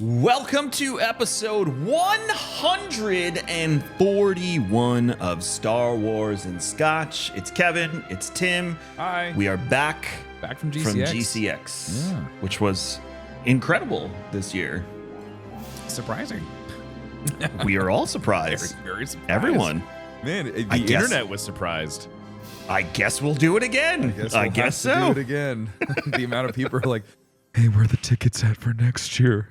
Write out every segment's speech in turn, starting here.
Welcome to episode 141 of Star Wars and Scotch. It's Kevin, it's Tim. Hi. We are back from GCX. Yeah. Which was incredible this year. Surprising. We are all surprised. Very surprised. Everyone. Man, the internet was surprised. I guess we'll do it again. I guess so. Do it again. The amount of people are like, hey, where are the tickets at for next year?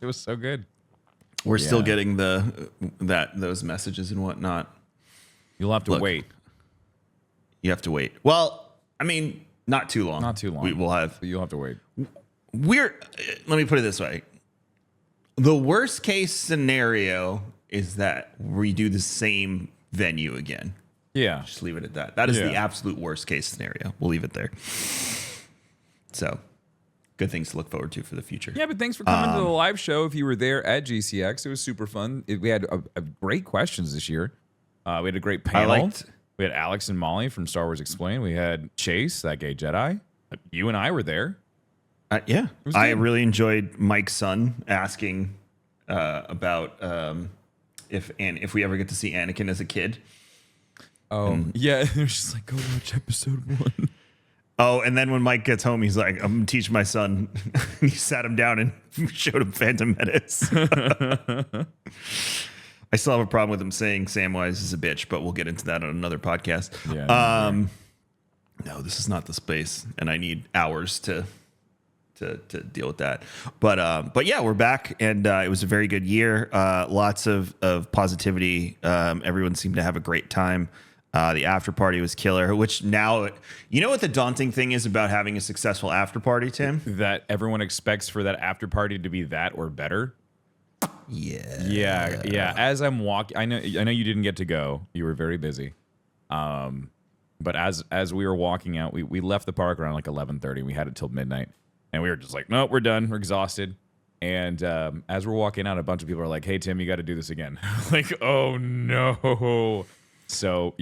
It was so good. We're still getting those messages and whatnot. You'll have to wait. You have to wait. Well, I mean, not too long. Not too long. You'll have to wait. Let me put it this way. The worst case scenario is that we do the same venue again. Yeah. Just leave it at that. That is the absolute worst case scenario. We'll leave it there. So, good things to look forward to for the future. Yeah, but thanks for coming to the live show. If you were there at GCX, it was super fun. We had a great questions this year. We had a great panel. We had Alex and Molly from Star Wars Explained. We had Chase, that gay Jedi. You and I were there. Yeah. I really enjoyed Mike's son asking about if we ever get to see Anakin as a kid. Oh, yeah. It was just like, go watch episode 1. Oh, and then when Mike gets home, he's like, I'm going to teach my son. He sat him down and showed him Phantom Menace. I still have a problem with him saying Samwise is a bitch, but we'll get into that on another podcast. Yeah, no, this is not the space, and I need hours to deal with that. But yeah, we're back, and it was a very good year. Lots of positivity. Everyone seemed to have a great time. The after party was killer, which now, you know what the daunting thing is about having a successful after party, Tim? That everyone expects for that after party to be that or better. Yeah. As I'm walking, I know you didn't get to go. You were very busy. But as we were walking out, we left the park around like 11:30. We had it till midnight, and we were just like, no, we're done. We're exhausted. And as we're walking out, a bunch of people are like, hey, Tim, you got to do this again. Like, oh no. So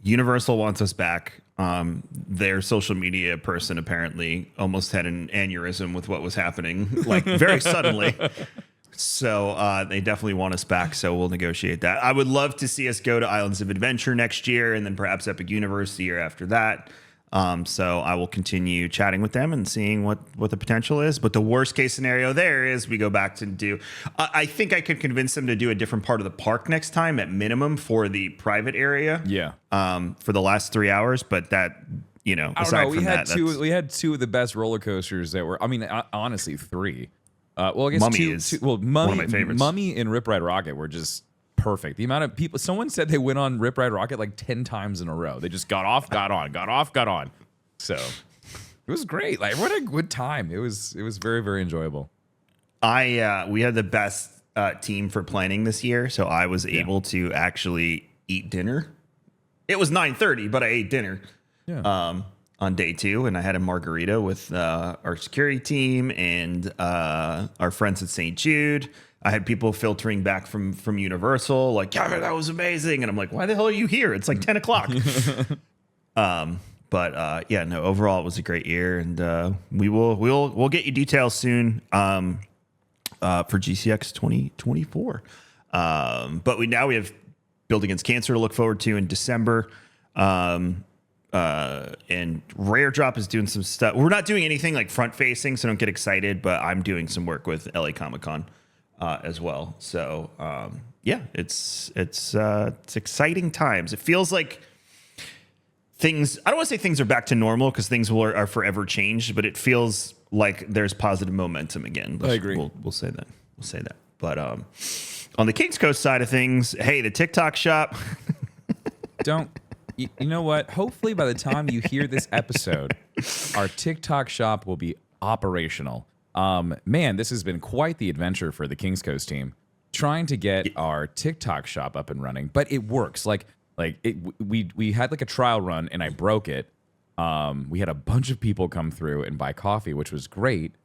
Universal wants us back. Their social media person apparently almost had an aneurysm with what was happening, like very suddenly. So they definitely want us back. So we'll negotiate that. I would love to see us go to Islands of Adventure next year, and then perhaps Epic Universe the year after that. So I will continue chatting with them and seeing what the potential is. But the worst case scenario there is we go back to do. I think I could convince them to do a different part of the park next time at minimum for the private area. Yeah. For the last 3 hours, but that aside from that, we had two of the best roller coasters that were. I mean, honestly, 3. Well, I guess Mummy two. is One of my favorites. Mummy and Rip Ride Rocket were just perfect. The amount of people, someone said they went on Rip Ride Rocket like 10 times in a row. They just got off, got on, got off, got on. So it was great. Like, what a good time. It was very, very enjoyable. We had the best team for planning this year, so I was able to actually eat dinner. It was 9:30, but I ate dinner on day 2, and I had a margarita with our security team and our friends at St. Jude. I had people filtering back from Universal, like, yeah, that was amazing. And I'm like, why the hell are you here? It's like 10 o'clock. Overall it was a great year, and we'll get you details soon for GCX 2024. But we have Build Against Cancer to look forward to in December. And Rare Drop is doing some stuff. We're not doing anything like front facing, so don't get excited, but I'm doing some work with LA Comic-Con as well. So it's exciting times. It feels like things, I don't want to say things are back to normal because things are forever changed, but it feels like there's positive momentum again. I agree. We'll say that. But on the Kings Coast side of things, hey, the TikTok shop. You know what? Hopefully by the time you hear this episode, our TikTok shop will be operational. Man, this has been quite the adventure for the Kings Coast team, trying to get our TikTok shop up and running, but it works. We had like a trial run and I broke it. We had a bunch of people come through and buy coffee, which was great.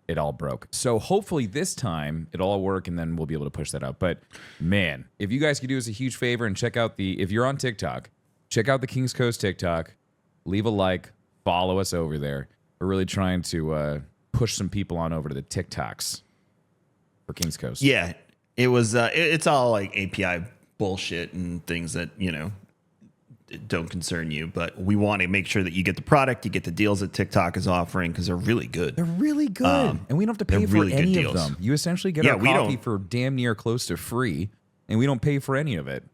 It all broke. So hopefully this time it'll all work and then we'll be able to push that out. But man, if you guys could do us a huge favor and check out if you're on TikTok, check out the Kings Coast TikTok, leave a like, follow us over there. We're really trying to push some people on over to the TikToks for King's Coast. Yeah, it was. It's all like API bullshit and things that don't concern you. But we want to make sure that you get the product, you get the deals that TikTok is offering because they're really good. They're really good, and we don't have to pay for really any good of deals. them. You essentially get our coffee for damn near close to free, and we don't pay for any of it.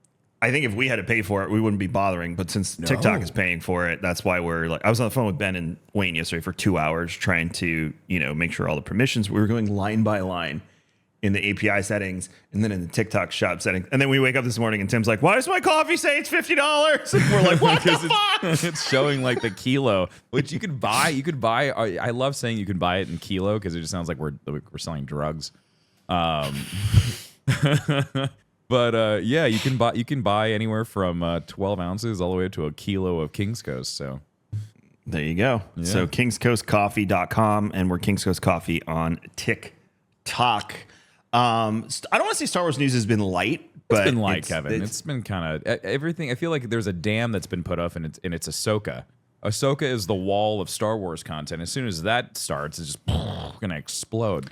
I think if we had to pay for it, we wouldn't be bothering. But since TikTok is paying for it, that's why we're like. I was on the phone with Ben and Wayne yesterday for 2 hours trying to make sure all the permissions. We were going line by line in the API settings and then in the TikTok shop settings. And then we wake up this morning and Tim's like, "Why does my coffee say it's $50?" And we're like, "What the fuck?" It's showing like the kilo, which you could buy. You could buy. I love saying you can buy it in kilo because it just sounds like we're selling drugs. But yeah, you can buy anywhere from 12 ounces all the way up to a kilo of King's Coast. So there you go. Yeah. So kingscoastcoffee.com, and we're King's Coast Coffee on TikTok. I don't want to say Star Wars news has been light, but it's been light, Kevin. It's been kind of everything. I feel like there's a dam that's been put up, and it's Ahsoka. Ahsoka is the wall of Star Wars content. As soon as that starts, it's just gonna explode.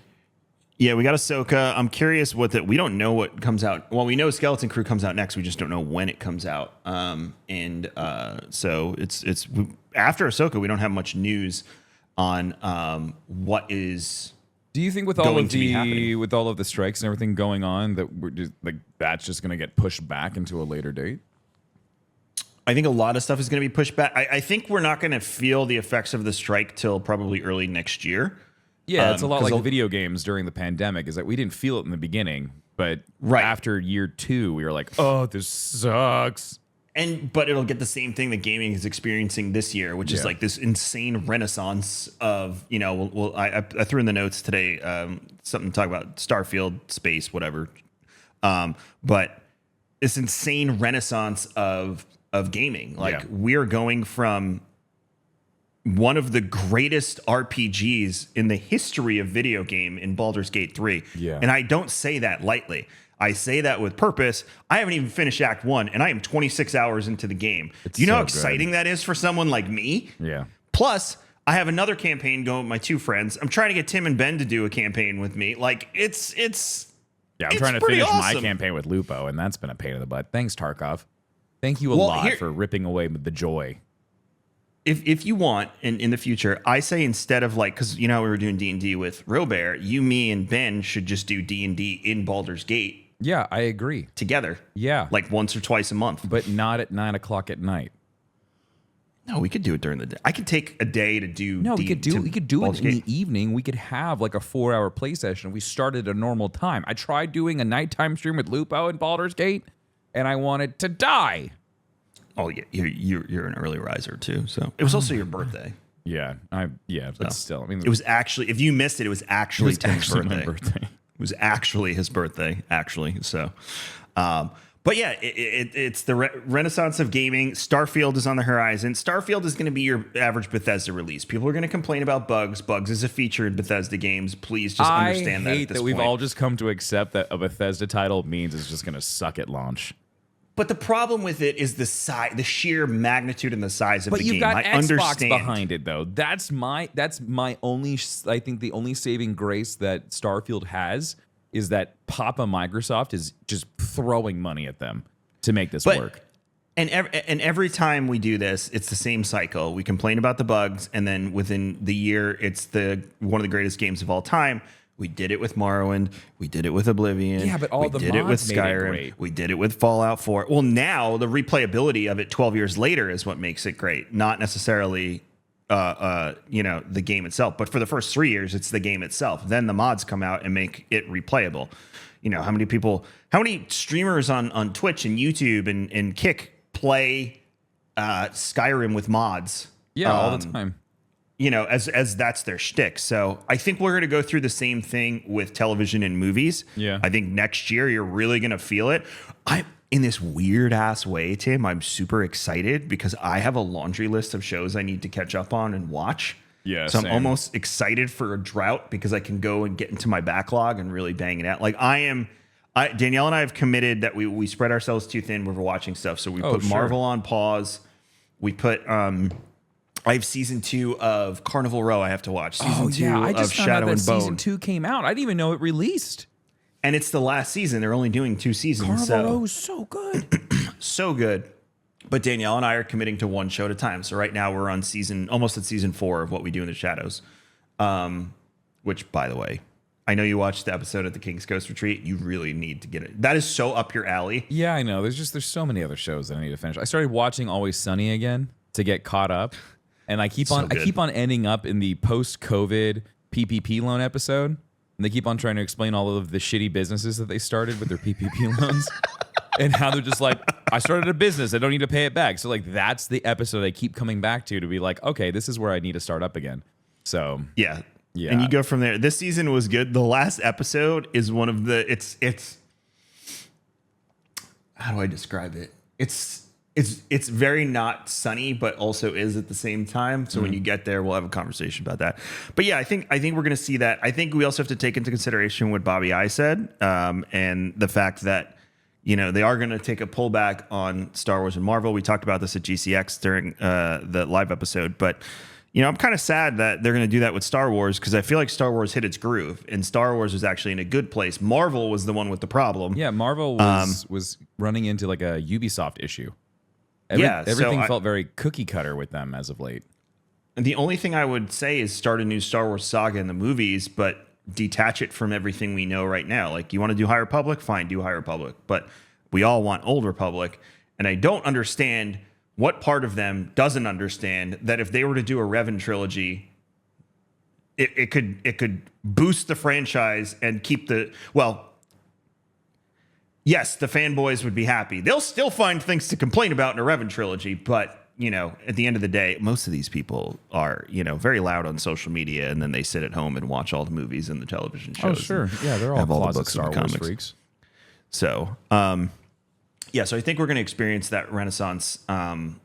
Yeah, we got Ahsoka. I'm curious we don't know what comes out. Well, we know Skeleton Crew comes out next. We just don't know when it comes out. So it's after Ahsoka, we don't have much news on what is. Do you think with all of the strikes and everything going on that we're just, like that's just going to get pushed back into a later date? I think a lot of stuff is going to be pushed back. I think we're not going to feel the effects of the strike till probably early next year. Yeah, it's a lot like video games during the pandemic, is that we didn't feel it in the beginning, but after year 2, we were like, oh, this sucks. But it'll get the same thing that gaming is experiencing this year, which is like this insane renaissance of, I threw in the notes today, something to talk about Starfield, space, whatever. But this insane renaissance of gaming. Like we're going from one of the greatest RPGs in the history of video game in Baldur's Gate 3. Yeah. And I don't say that lightly. I say that with purpose. I haven't even finished Act 1, and I am 26 hours into the game. Do you know how exciting that is for someone like me? Yeah. Plus, I have another campaign going with my 2 friends. I'm trying to get Tim and Ben to do a campaign with me. Like, it's I'm trying to finish my campaign with Lupo, and that's been a pain in the butt. Thanks, Tarkov. Thank you a lot for ripping away the joy. If you want, in the future, I say instead of because we were doing D&D with Robert, you, me, and Ben should just do D&D in Baldur's Gate. Yeah, I agree. Together. Yeah. Like once or twice a month. But not at 9 o'clock at night. No, we could do it during the day. I could take a day to do. No, we could do it in the evening. We could have like a 4-hour play session. We started at a normal time. I tried doing a nighttime stream with Lupo in Baldur's Gate, and I wanted to die. Oh yeah, you're an early riser too. So it was also your birthday. Yeah, but still, I mean, it was actually. If you missed it, it was actually Tim's birthday. My birthday. It was actually his birthday. Actually, so. But yeah, it's the renaissance of gaming. Starfield is on the horizon. Starfield is going to be your average Bethesda release. People are going to complain about bugs. Bugs is a feature in Bethesda games. Please just understand that. I hate that we've all just come to accept that a Bethesda title means it's just going to suck at launch. But the problem with it is the sheer magnitude and the size of the game. But you've got Xbox behind it, though. That's my only. I think the only saving grace that Starfield has is that Papa Microsoft is just throwing money at them to make this work. And every time we do this, it's the same cycle. We complain about the bugs, and then within the year, it's one of the greatest games of all time. We did it with Morrowind. We did it with Oblivion. Yeah, but we did it with Skyrim. We did it with Fallout 4. Well, now the replayability of it 12 years later is what makes it great, not necessarily the game itself. But for the first 3 years, it's the game itself. Then the mods come out and make it replayable. How many streamers on Twitch and YouTube and Kick play Skyrim with mods? Yeah, all the time. As that's their shtick. So I think we're going to go through the same thing with television and movies. Yeah. I think next year you're really going to feel it. In this weird ass way, Tim, I'm super excited because I have a laundry list of shows I need to catch up on and watch. Yeah. So I'm almost excited for a drought because I can go and get into my backlog and really bang it out. Like Danielle and I have committed that we spread ourselves too thin when we're watching stuff. So we put Marvel on pause. We put I have season 2 of Carnival Row I have to watch. Season 2 I of just found Shadow out that and Bone. season 2 came out. I didn't even know it released. And it's the last season. They're only doing 2 seasons. Carnival Row is so good. So good. But Danielle and I are committing to one show at a time. So right now we're on almost at season 4 of What We Do in the Shadows. Which, by the way, I know you watched the episode at the King's Coast Retreat. You really need to get it. That is so up your alley. Yeah, I know. There's so many other shows that I need to finish. I started watching Always Sunny again to get caught up. And I keep on ending up in the post-COVID PPP loan episode. And they keep on trying to explain all of the shitty businesses that they started with their PPP loans. And how they're just like, I started a business, I don't need to pay it back. So like that's the episode I keep coming back to be like, okay, this is where I need to start up again. So yeah. Yeah. And you go from there. This season was good. The last episode is one of the it's how do I describe it? It's very not sunny, but also is at the same time. So when you get there, we'll have a conversation about that. But yeah, I think we're going to see that. I think we also have to take into consideration what Bobby I said, and the fact that they are going to take a pullback on Star Wars and Marvel. We talked about this at GCX during the live episode, but I'm kind of sad that they're going to do that with Star Wars because I feel like Star Wars hit its groove and Star Wars was actually in a good place. Marvel was the one with the problem. Yeah, Marvel was running into like a Ubisoft issue. Everything felt very cookie cutter with them as of late. And the only thing I would say is start a new Star Wars saga in the movies, but detach it from everything we know right now. Like, you want to do High Republic? Fine, do High Republic. But we all want Old Republic. And I don't understand what part of them doesn't understand that if they were to do a Revan trilogy, it could boost the franchise and keep yes, the fanboys would be happy. They'll still find things to complain about in a Revan trilogy, but at the end of the day, most of these people are, very loud on social media, and then they sit at home and watch all the movies and the television shows. Oh, sure. Yeah, they're all closet Star Wars freaks. So, yeah, so I think we're going to experience that renaissance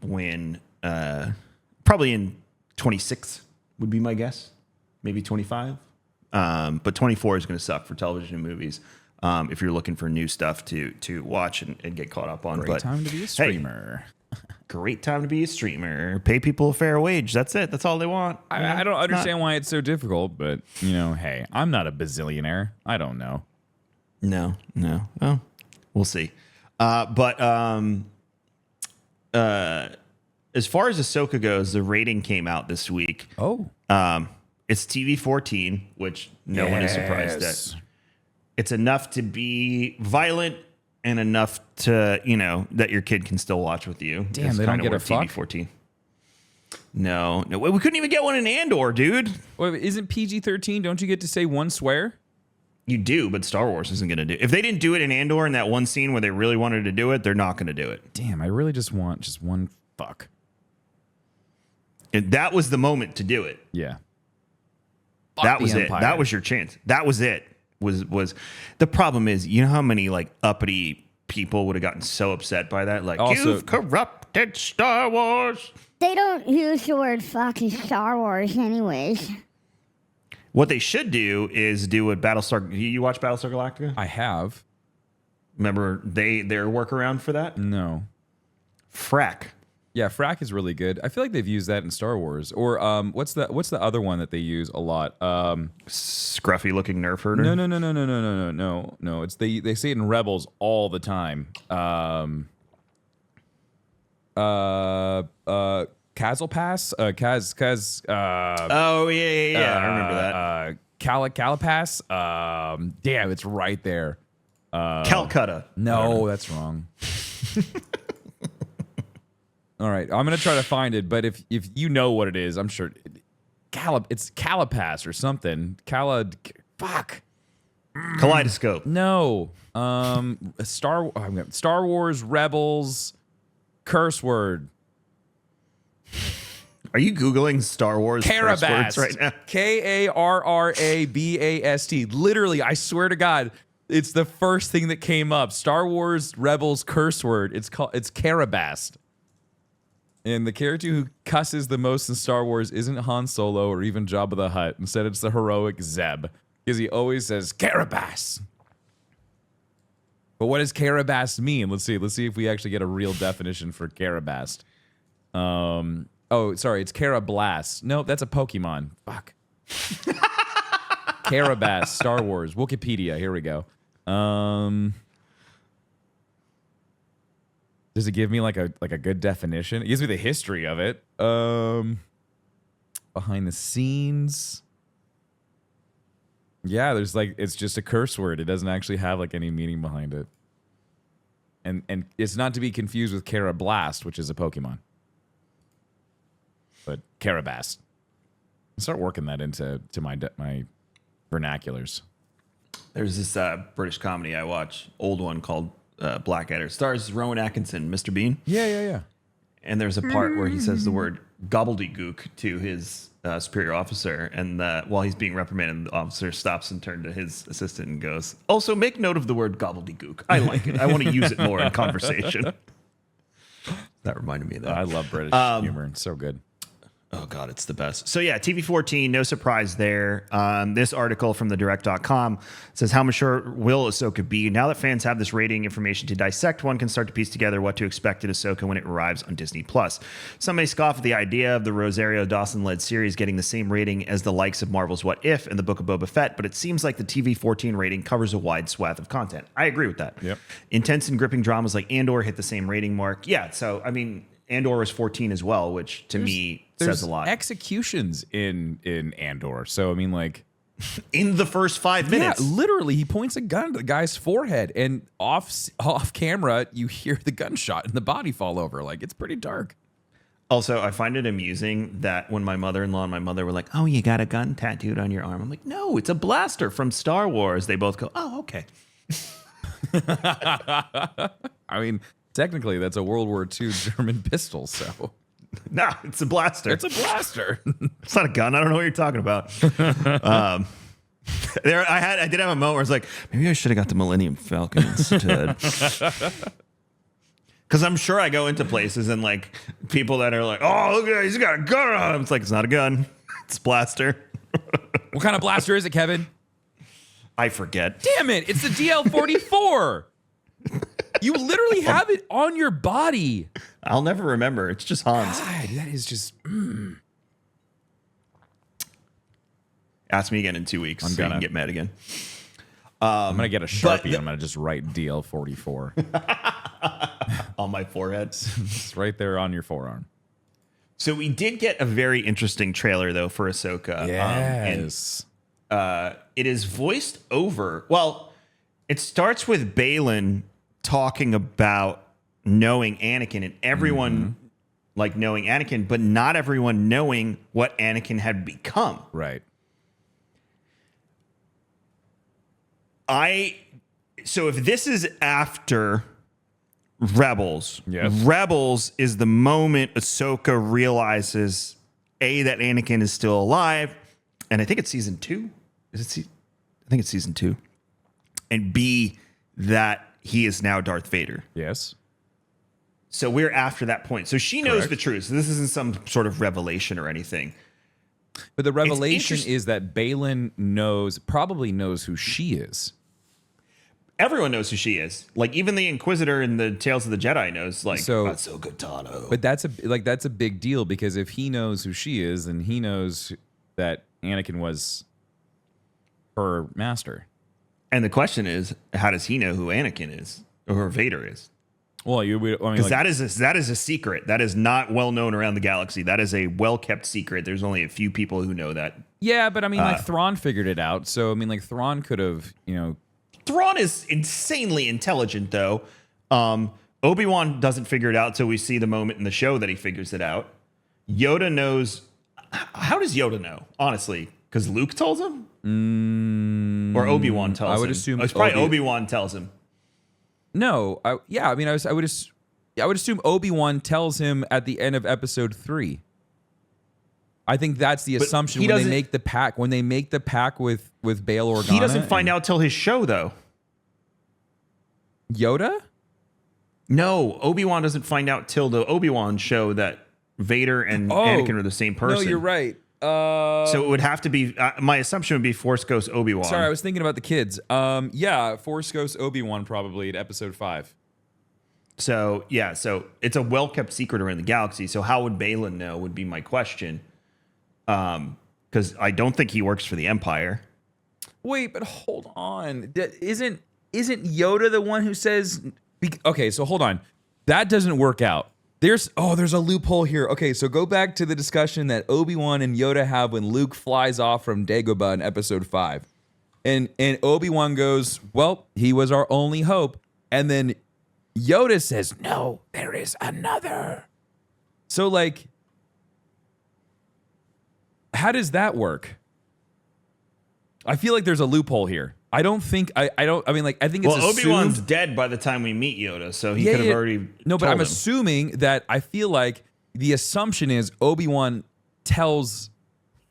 when probably in 26 would be my guess, maybe 25. But 24 is going to suck for television and movies. If you're looking for new stuff to watch and get caught up on. Great time to be a streamer. Hey, great time to be a streamer. Pay people a fair wage. That's it. That's all they want. I don't understand why it's so difficult, but, hey, I'm not a bazillionaire. I don't know. No. Oh, we'll see. But as far as Ahsoka goes, the rating came out this week. Oh. It's TV-14, which no one is surprised at. It's enough to be violent and enough to, that your kid can still watch with you. Damn, it's they don't get a fuck? TV-14. No, we couldn't even get one in Andor, dude. Wait, isn't PG-13? Don't you get to say one swear? You do, but Star Wars isn't going to do it. If they didn't do it in Andor in that one scene where they really wanted to do it, they're not going to do it. Damn, I really just want just one fuck. And that was the moment to do it. Yeah. That was it. That was your chance. That was it. Was the problem is, how many like uppity people would have gotten so upset by that? Like, also, you've corrupted Star Wars. They don't use the word fuck in Star Wars anyways. What they should do is do what Battlestar... You watch Battlestar Galactica? I have. Remember their workaround for that? No. Frack. Yeah, frack is really good. I feel like they've used that in Star Wars. Or what's the other one that they use a lot? Scruffy looking Nerf herder? No. It's they say it in Rebels all the time. Castle Pass? Kaz oh yeah. I remember that. Calapass? Damn, it's right there. Calcutta. No, that's wrong. All right, I'm gonna try to find it, but if you know what it is, I'm sure it's Calapass or something. Fuck. Kaleidoscope. No. Star Wars Rebels curse word. Are you Googling Star Wars curse words right now? Karrabast. Literally, I swear to God, it's the first thing that came up. Star Wars Rebels curse word. It's Karrabast. And the character who cusses the most in Star Wars isn't Han Solo or even Jabba the Hutt. Instead, it's the heroic Zeb. Because he always says, Karrabast. But what does Karrabast mean? Let's see if we actually get a real definition for Karrabast. Oh, sorry, it's Carablast. Nope, that's a Pokemon. Fuck. Carabas, Star Wars, Wikipedia. Here we go. Does it give me like a good definition? It gives me the history of it. Behind the scenes. Yeah, there's like it's just a curse word. It doesn't actually have like any meaning behind it. And it's not to be confused with Carablast, which is a Pokemon. But Carabas. Start working that into my vernaculars. There's this British comedy I watch, old one called Blackadder. Stars Rowan Atkinson, Mr. Bean. Yeah. And there's a part where he says the word gobbledygook to his superior officer. And while he's being reprimanded, the officer stops and turns to his assistant and goes, also make note of the word gobbledygook. I like it. I want to use it more in conversation. That reminded me of that. I love British humor. It's so good. Oh, God, it's the best. So, yeah, TV-14, no surprise there. This article from thedirect.com says, how mature will Ahsoka be? Now that fans have this rating information to dissect, one can start to piece together what to expect in Ahsoka when it arrives on Disney+. Some may scoff at the idea of the Rosario Dawson-led series getting the same rating as the likes of Marvel's What If and the Book of Boba Fett, but it seems like the TV-14 rating covers a wide swath of content. I agree with that. Yep. Intense and gripping dramas like Andor hit the same rating mark. Yeah, so, I mean, Andor was 14 as well, which to me says a lot. Executions in Andor. So, I mean, like... in the first 5 minutes. Yeah, literally, he points a gun to the guy's forehead, and off camera, you hear the gunshot and the body fall over. Like, it's pretty dark. Also, I find it amusing that when my mother-in-law and my mother were like, oh, you got a gun tattooed on your arm. I'm like, no, it's a blaster from Star Wars. They both go, oh, okay. I mean... Technically, that's a World War II German pistol, so... No, it's a blaster. It's a blaster. It's not a gun. I don't know what you're talking about. I did have a moment where I was like, maybe I should have got the Millennium Falcon instead. Because I'm sure I go into places and, like, people that are like, oh, look at that, he's got a gun on him. It's like, it's not a gun. It's a blaster. What kind of blaster is it, Kevin? I forget. Damn it, it's the DL-44. You literally have it on your body. I'll never remember. It's just Hans. God, that is just... Ask me again in 2 weeks so you can get mad again. I'm going to get a Sharpie. I'm going to just write DL-44. On my forehead. It's right there on your forearm. So we did get a very interesting trailer, though, for Ahsoka. Yes. It is voiced over... Well, it starts with Baylan talking about knowing Anakin and everyone like knowing Anakin, but not everyone knowing what Anakin had become. Right. So if this is after Rebels, Yes. Rebels is the moment Ahsoka realizes A, that Anakin is still alive, and I think it's season 2. I think it's season 2. And B, that he is now Darth Vader. Yes. So we're after that point. So she knows Correct. the truth. So this isn't some sort of revelation or anything. But the revelation is that Baylan probably knows who she is. Everyone knows who she is. Like even the Inquisitor in the Tales of the Jedi knows. Like Ahsoka Tano. But that's a big deal because if he knows who she is, then he knows that Anakin was her master. And the question is, how does he know who Anakin is or who Vader is? Well, because that is a secret. That is not well known around the galaxy. That is a well kept secret. There's only a few people who know that. Yeah, but I mean, like Thrawn figured it out. So I mean, like Thrawn could have, Thrawn is insanely intelligent, though. Obi-Wan doesn't figure it out till we see the moment in the show that he figures it out. Yoda knows. How does Yoda know? Honestly, because Luke tells him. Or Obi-Wan tells him. I would assume it's probably Obi-Wan tells him. No, I would assume Obi-Wan tells him at the end of episode 3. I think that's the assumption when they make the pact. When they make the pact with Bail Organa, he doesn't find out till his show, though. Yoda? No, Obi-Wan doesn't find out till the Obi-Wan show that Vader and Anakin are the same person. No, you're right. So it would have to be. My assumption would be Force Ghost Obi-Wan. Sorry, I was thinking about the kids. Yeah, Force Ghost Obi-Wan probably at episode 5. So yeah, so it's a well kept secret around the galaxy. So how would Balin know? Would be my question. Because I don't think he works for the Empire. Wait, but hold on. Isn't Yoda the one who says? Okay, so hold on. That doesn't work out. There's a loophole here. Okay, so go back to the discussion that Obi-Wan and Yoda have when Luke flies off from Dagobah in Episode 5, and Obi-Wan goes, "Well, he was our only hope," and then Yoda says, "No, there is another." So like, how does that work? I feel like there's a loophole here. I think it's Well, assumed. Obi-Wan's dead by the time we meet Yoda, so he could have already. No, but told I'm him. assuming that I feel like the assumption is Obi-Wan tells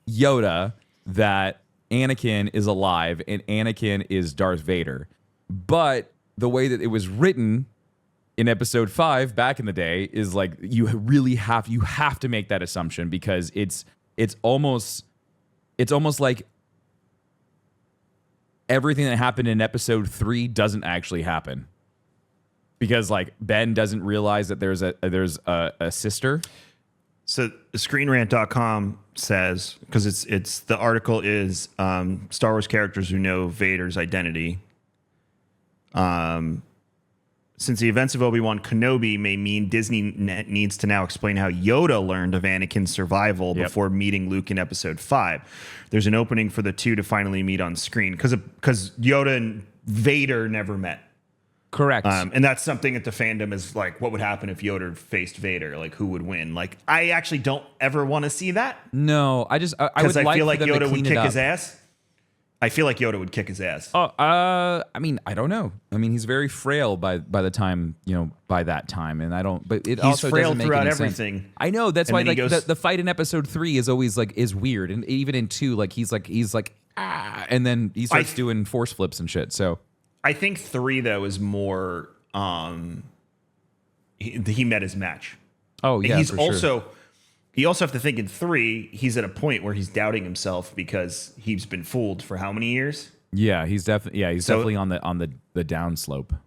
Yoda that Anakin is alive and Anakin is Darth Vader. But the way that it was written in Episode 5 back in the day is like you have to make that assumption because it's almost like everything that happened in Episode 3 doesn't actually happen because like Ben doesn't realize that there's a sister. So ScreenRant.com says, because it's the article is Star Wars characters who know Vader's identity. Since the events of Obi-Wan Kenobi may mean Disney needs to now explain how Yoda learned of Anakin's survival before meeting Luke in Episode 5. There's an opening for the two to finally meet on screen because Yoda and Vader never met. Correct. And that's something that the fandom is like, what would happen if Yoda faced Vader? Like, who would win? Like, I actually don't ever want to see that. No, I would like feel like for them to Yoda would clean it kick up. his ass. I feel like Yoda would kick his ass. I mean, I don't know. I mean, he's very frail by the time, by that time. And I don't, but it He's also frail doesn't make throughout any everything. sense. I know. That's And why then he like goes- the fight in Episode 3 is always like, is weird. And even in 2, like, he's like, and then he starts doing force flips and shit. So I think 3 though is more, he met his match. oh And yeah, he's for also, sure. you also have to think in 3, he's at a point where he's doubting himself because he's been fooled for how many years? Yeah, he's definitely on the downslope.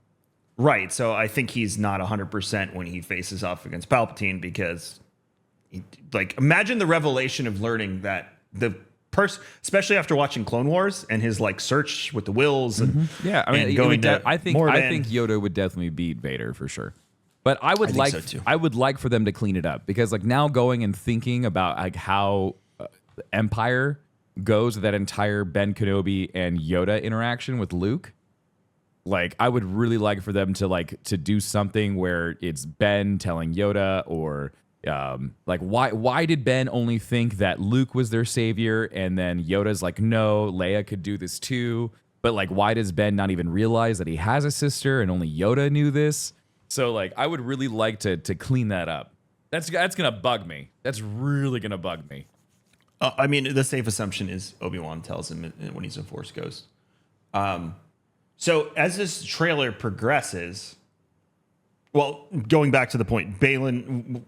Right. So I think he's not 100% when he faces off against Palpatine because, imagine the revelation of learning that the person, especially after watching Clone Wars and his search with the wills. And, Yeah, I mean, and going to I think Morvan. Yoda would definitely beat Vader for sure. But I would think so, too. I would like for them to clean it up because now going and thinking about how the Empire goes with that entire Ben Kenobi and Yoda interaction with Luke. I would really like for them to do something where it's Ben telling Yoda or why did Ben only think that Luke was their savior and then Yoda's like, no, Leia could do this too. But why does Ben not even realize that he has a sister and only Yoda knew this? So I would really like to clean that up. That's gonna bug me. That's really gonna bug me. I mean, the safe assumption is Obi-Wan tells him when he's a Force ghost. So as this trailer progresses, well, going back to the point, Balin,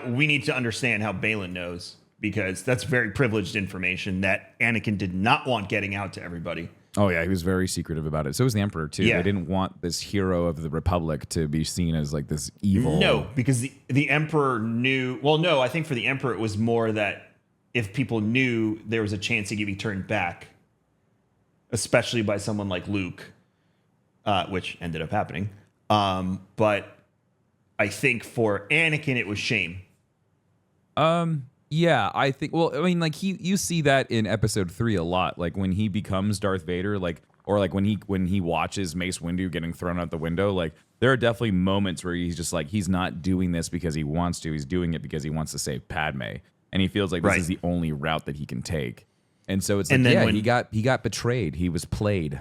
we need to understand how Balin knows because that's very privileged information that Anakin did not want getting out to everybody. Oh yeah, he was very secretive about it. So was the Emperor too. Yeah. They didn't want this hero of the Republic to be seen as this evil. No, because the Emperor knew. Well, no, I think for the Emperor it was more that if people knew, there was a chance he could be turned back, especially by someone like Luke, which ended up happening. But I think for Anakin, it was shame. Yeah, I think. Well, I mean, you see that in Episode 3 a lot. When he becomes Darth Vader, or when he watches Mace Windu getting thrown out the window. There are definitely moments where he's just he's not doing this because he wants to. He's doing it because he wants to save Padme, and he feels like this is the only route that he can take. And so it's he got betrayed. He was played.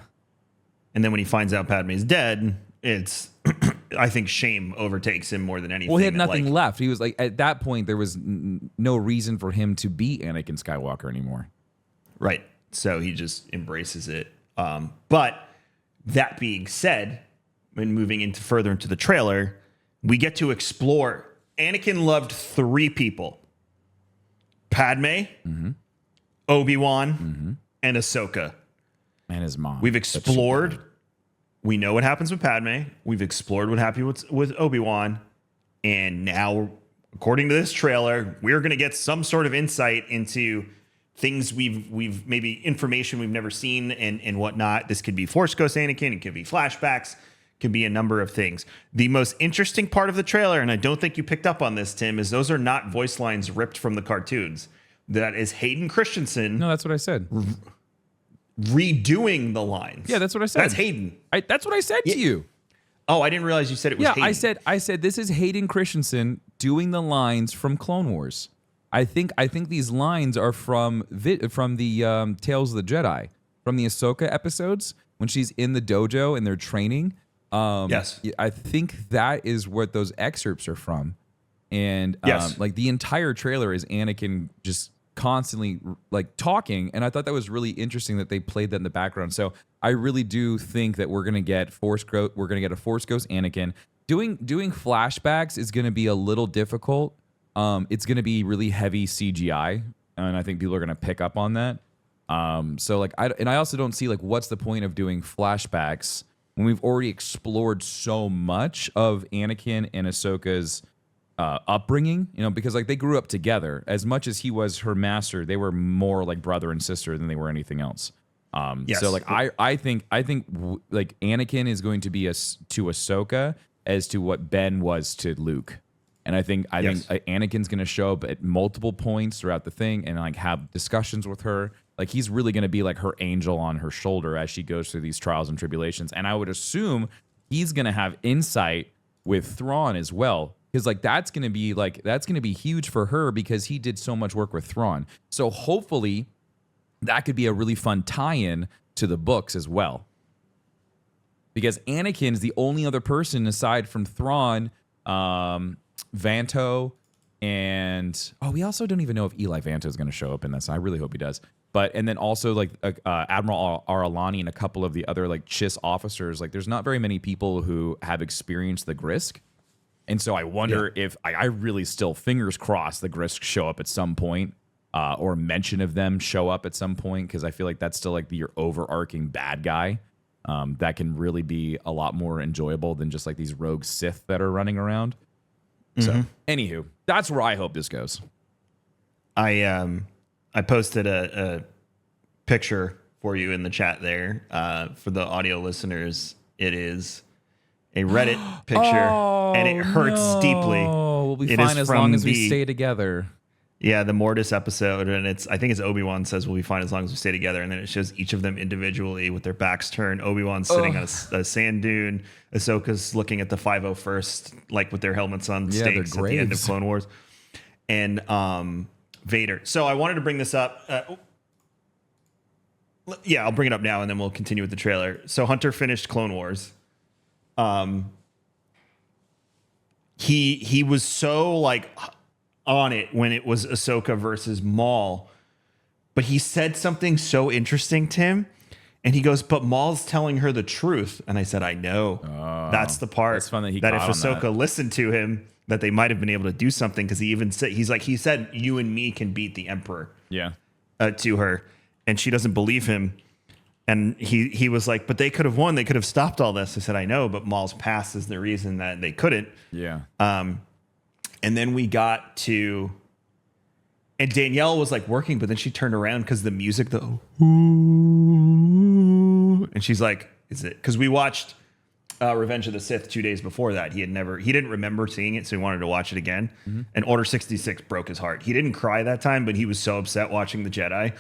And then when he finds out Padme's dead, it's I think shame overtakes him more than anything. Well, he had nothing left. He was at that point, there was no reason for him to be Anakin Skywalker anymore. Right. So he just embraces it. But that being said, when moving further into the trailer, we get to explore. Anakin loved 3 people: Padme, Obi-Wan, and Ahsoka. And his mom. We've explored we know what happens with Padme. We've explored what happened with Obi-Wan. And now, according to this trailer, we're going to get some sort of insight into things we've maybe information we've never seen and whatnot. This could be Force Ghost Anakin. It could be flashbacks. It could be a number of things. The most interesting part of the trailer, and I don't think you picked up on this, Tim, is those are not voice lines ripped from the cartoons. That is Hayden Christensen. No, that's what I said. Redoing the lines. Yeah, that's what I said. That's Hayden. That's what I said to you. Oh, I didn't realize you said it was Hayden. I said this is Hayden Christensen doing the lines from Clone Wars. I think these lines are from the Tales of the Jedi, from the Ahsoka episodes when she's in the dojo and they're training. Yes. I think that is what those excerpts are from. And Yes. like the entire trailer is Anakin just constantly like talking, and I thought that was really interesting that they played that in the background. So I really do think that we're gonna get a Force Ghost Anakin. Doing flashbacks is gonna be a little difficult. It's gonna be really heavy CGI, and I think people are gonna pick up on that. So like I also don't see like what's the point of doing flashbacks when we've already explored so much of Anakin and Ahsoka's upbringing, because like they grew up together. As much as he was her master, they were more like brother and sister than they were anything else. Yes. So like I think like Anakin is going to be to Ahsoka as to what Ben was to Luke, and I think Anakin's going to show up at multiple points throughout the thing and like have discussions with her. Like he's really going to be like her angel on her shoulder as she goes through these trials and tribulations. And I would assume he's going to have insight with Thrawn as well. Because like that's gonna be huge for her because he did so much work with Thrawn. So hopefully that could be a really fun tie-in to the books as well. Because Anakin is the only other person aside from Thrawn, Vanto, and we also don't even know if Eli Vanto is going to show up in this. I really hope he does. And then also like Admiral Aralani and a couple of the other like Chiss officers. Like there's not very many people who have experienced the Grisk. And so I wonder if I really still, fingers crossed, the Grisks show up at some point, or mention of them show up at some point, because I feel like that's still like your overarching bad guy that can really be a lot more enjoyable than just like these rogue Sith that are running around. So, anywho, that's where I hope this goes. I posted a picture for you in the chat there. For the audio listeners, it is a Reddit picture, and it hurts deeply. We'll be It fine is as from long as we the- stay together. Yeah, the Mortis episode, and I think it's Obi-Wan says we'll be fine as long as we stay together, and then it shows each of them individually with their backs turned. Obi-Wan's sitting on a sand dune. Ahsoka's looking at the 501st, like with their helmets on Yeah, their stakes at the end of graves. Clone Wars, and Vader. So I wanted to bring this up. I'll bring it up now, and then we'll continue with the trailer. So Hunter finished Clone Wars. He was so like on it when it was Ahsoka versus Maul, but he said something so interesting, Tim, and he goes, "But Maul's telling her the truth," and I said, "I know." That's the part that's fun that he that if caught on Ahsoka that. listened to him, that they might have been able to do something, because he even said he said you and me can beat the Emperor Yeah. to her, and she doesn't believe him. And he was like, but they could have won. They could have stopped all this. I said, I know, but Maul's past is the reason that they couldn't. Yeah. And then we got to, and Danielle was like working, but then she turned around because the music, and she's like, is it? Because we watched Revenge of the Sith 2 days before that. He didn't remember seeing it, so he wanted to watch it again. And Order 66 broke his heart. He didn't cry that time, but he was so upset watching the Jedi,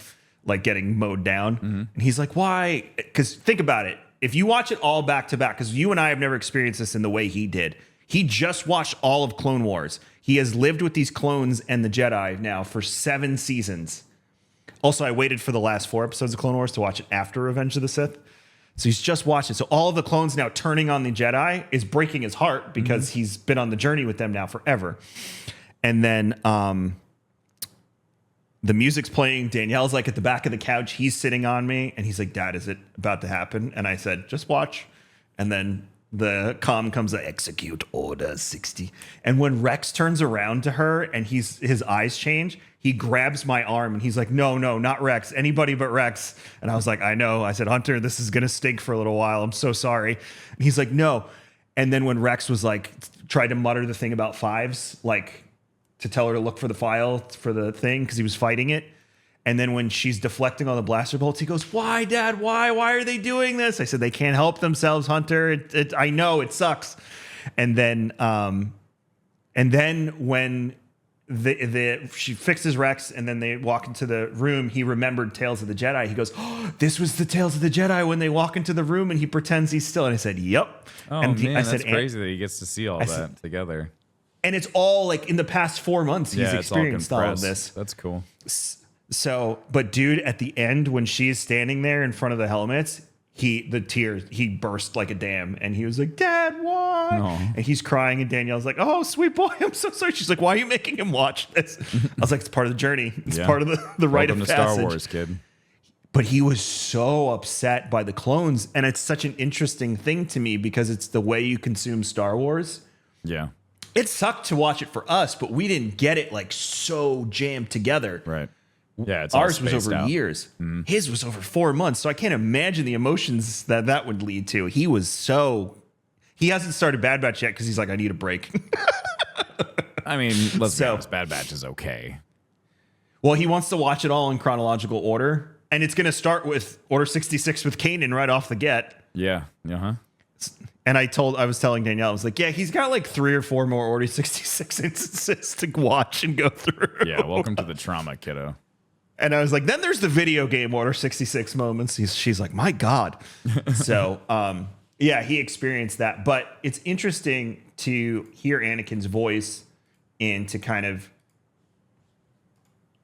like getting mowed down. And he's like, why? Because think about it. If you watch it all back to back, because you and I have never experienced this in the way he did. He just watched all of Clone Wars. He has lived with these clones and the Jedi now for 7 seasons. Also, I waited for the last 4 episodes of Clone Wars to watch it after Revenge of the Sith. So he's just watched it. So all of the clones now turning on the Jedi is breaking his heart because he's been on the journey with them now forever. And then the music's playing. Danielle's like at the back of the couch. He's sitting on me and he's like, Dad, is it about to happen? And I said, just watch. And then the comm comes to execute order 60. And when Rex turns around to her and his eyes change, he grabs my arm and he's like, no, not Rex, anybody but Rex. And I was like, I know. I said, Hunter, this is going to stink for a little while. I'm so sorry. And he's like, no. And then when Rex was like, tried to mutter the thing about fives, like to tell her to look for the file for the thing because he was fighting it. And then when she's deflecting all the blaster bolts, he goes, why, Dad? Why are they doing this? I said, they can't help themselves, Hunter. I know it sucks. And then when she fixes Rex and then they walk into the room, he remembered Tales of the Jedi. He goes, oh, this was the Tales of the Jedi when they walk into the room and he pretends he's still. And I said, yep. Oh, and man, that's crazy that he gets to see all that together. And it's all like in the past 4 months, he's experienced all of this. That's cool. So, but dude, at the end, when she's standing there in front of the helmets, he burst like a dam and he was like, Dad, why? Aww. And he's crying and Danielle's like, oh, sweet boy, I'm so sorry. She's like, why are you making him watch this? I was like, it's part of the journey. It's part of the rite of passage. Star Wars, kid. But he was so upset by the clones. And it's such an interesting thing to me because it's the way you consume Star Wars. Yeah. It sucked to watch it for us, but we didn't get it like so jammed together. Right. Yeah, it's ours was over out. years. Mm-hmm. His was over 4 months. So I can't imagine the emotions that would lead to. He hasn't started Bad Batch yet because he's like, I need a break. I mean, let's be honest, Bad Batch is okay. Well, he wants to watch it all in chronological order. And it's going to start with Order 66 with Kanan right off the get. Yeah. Uh-huh. And I was telling Danielle, I was like, yeah, he's got like 3 or 4 more Order 66 instances to watch and go through. Yeah, welcome to the trauma, kiddo. And I was like, then there's the video game Order 66 moments. She's like, my God. So, yeah, he experienced that. But it's interesting to hear Anakin's voice and to kind of,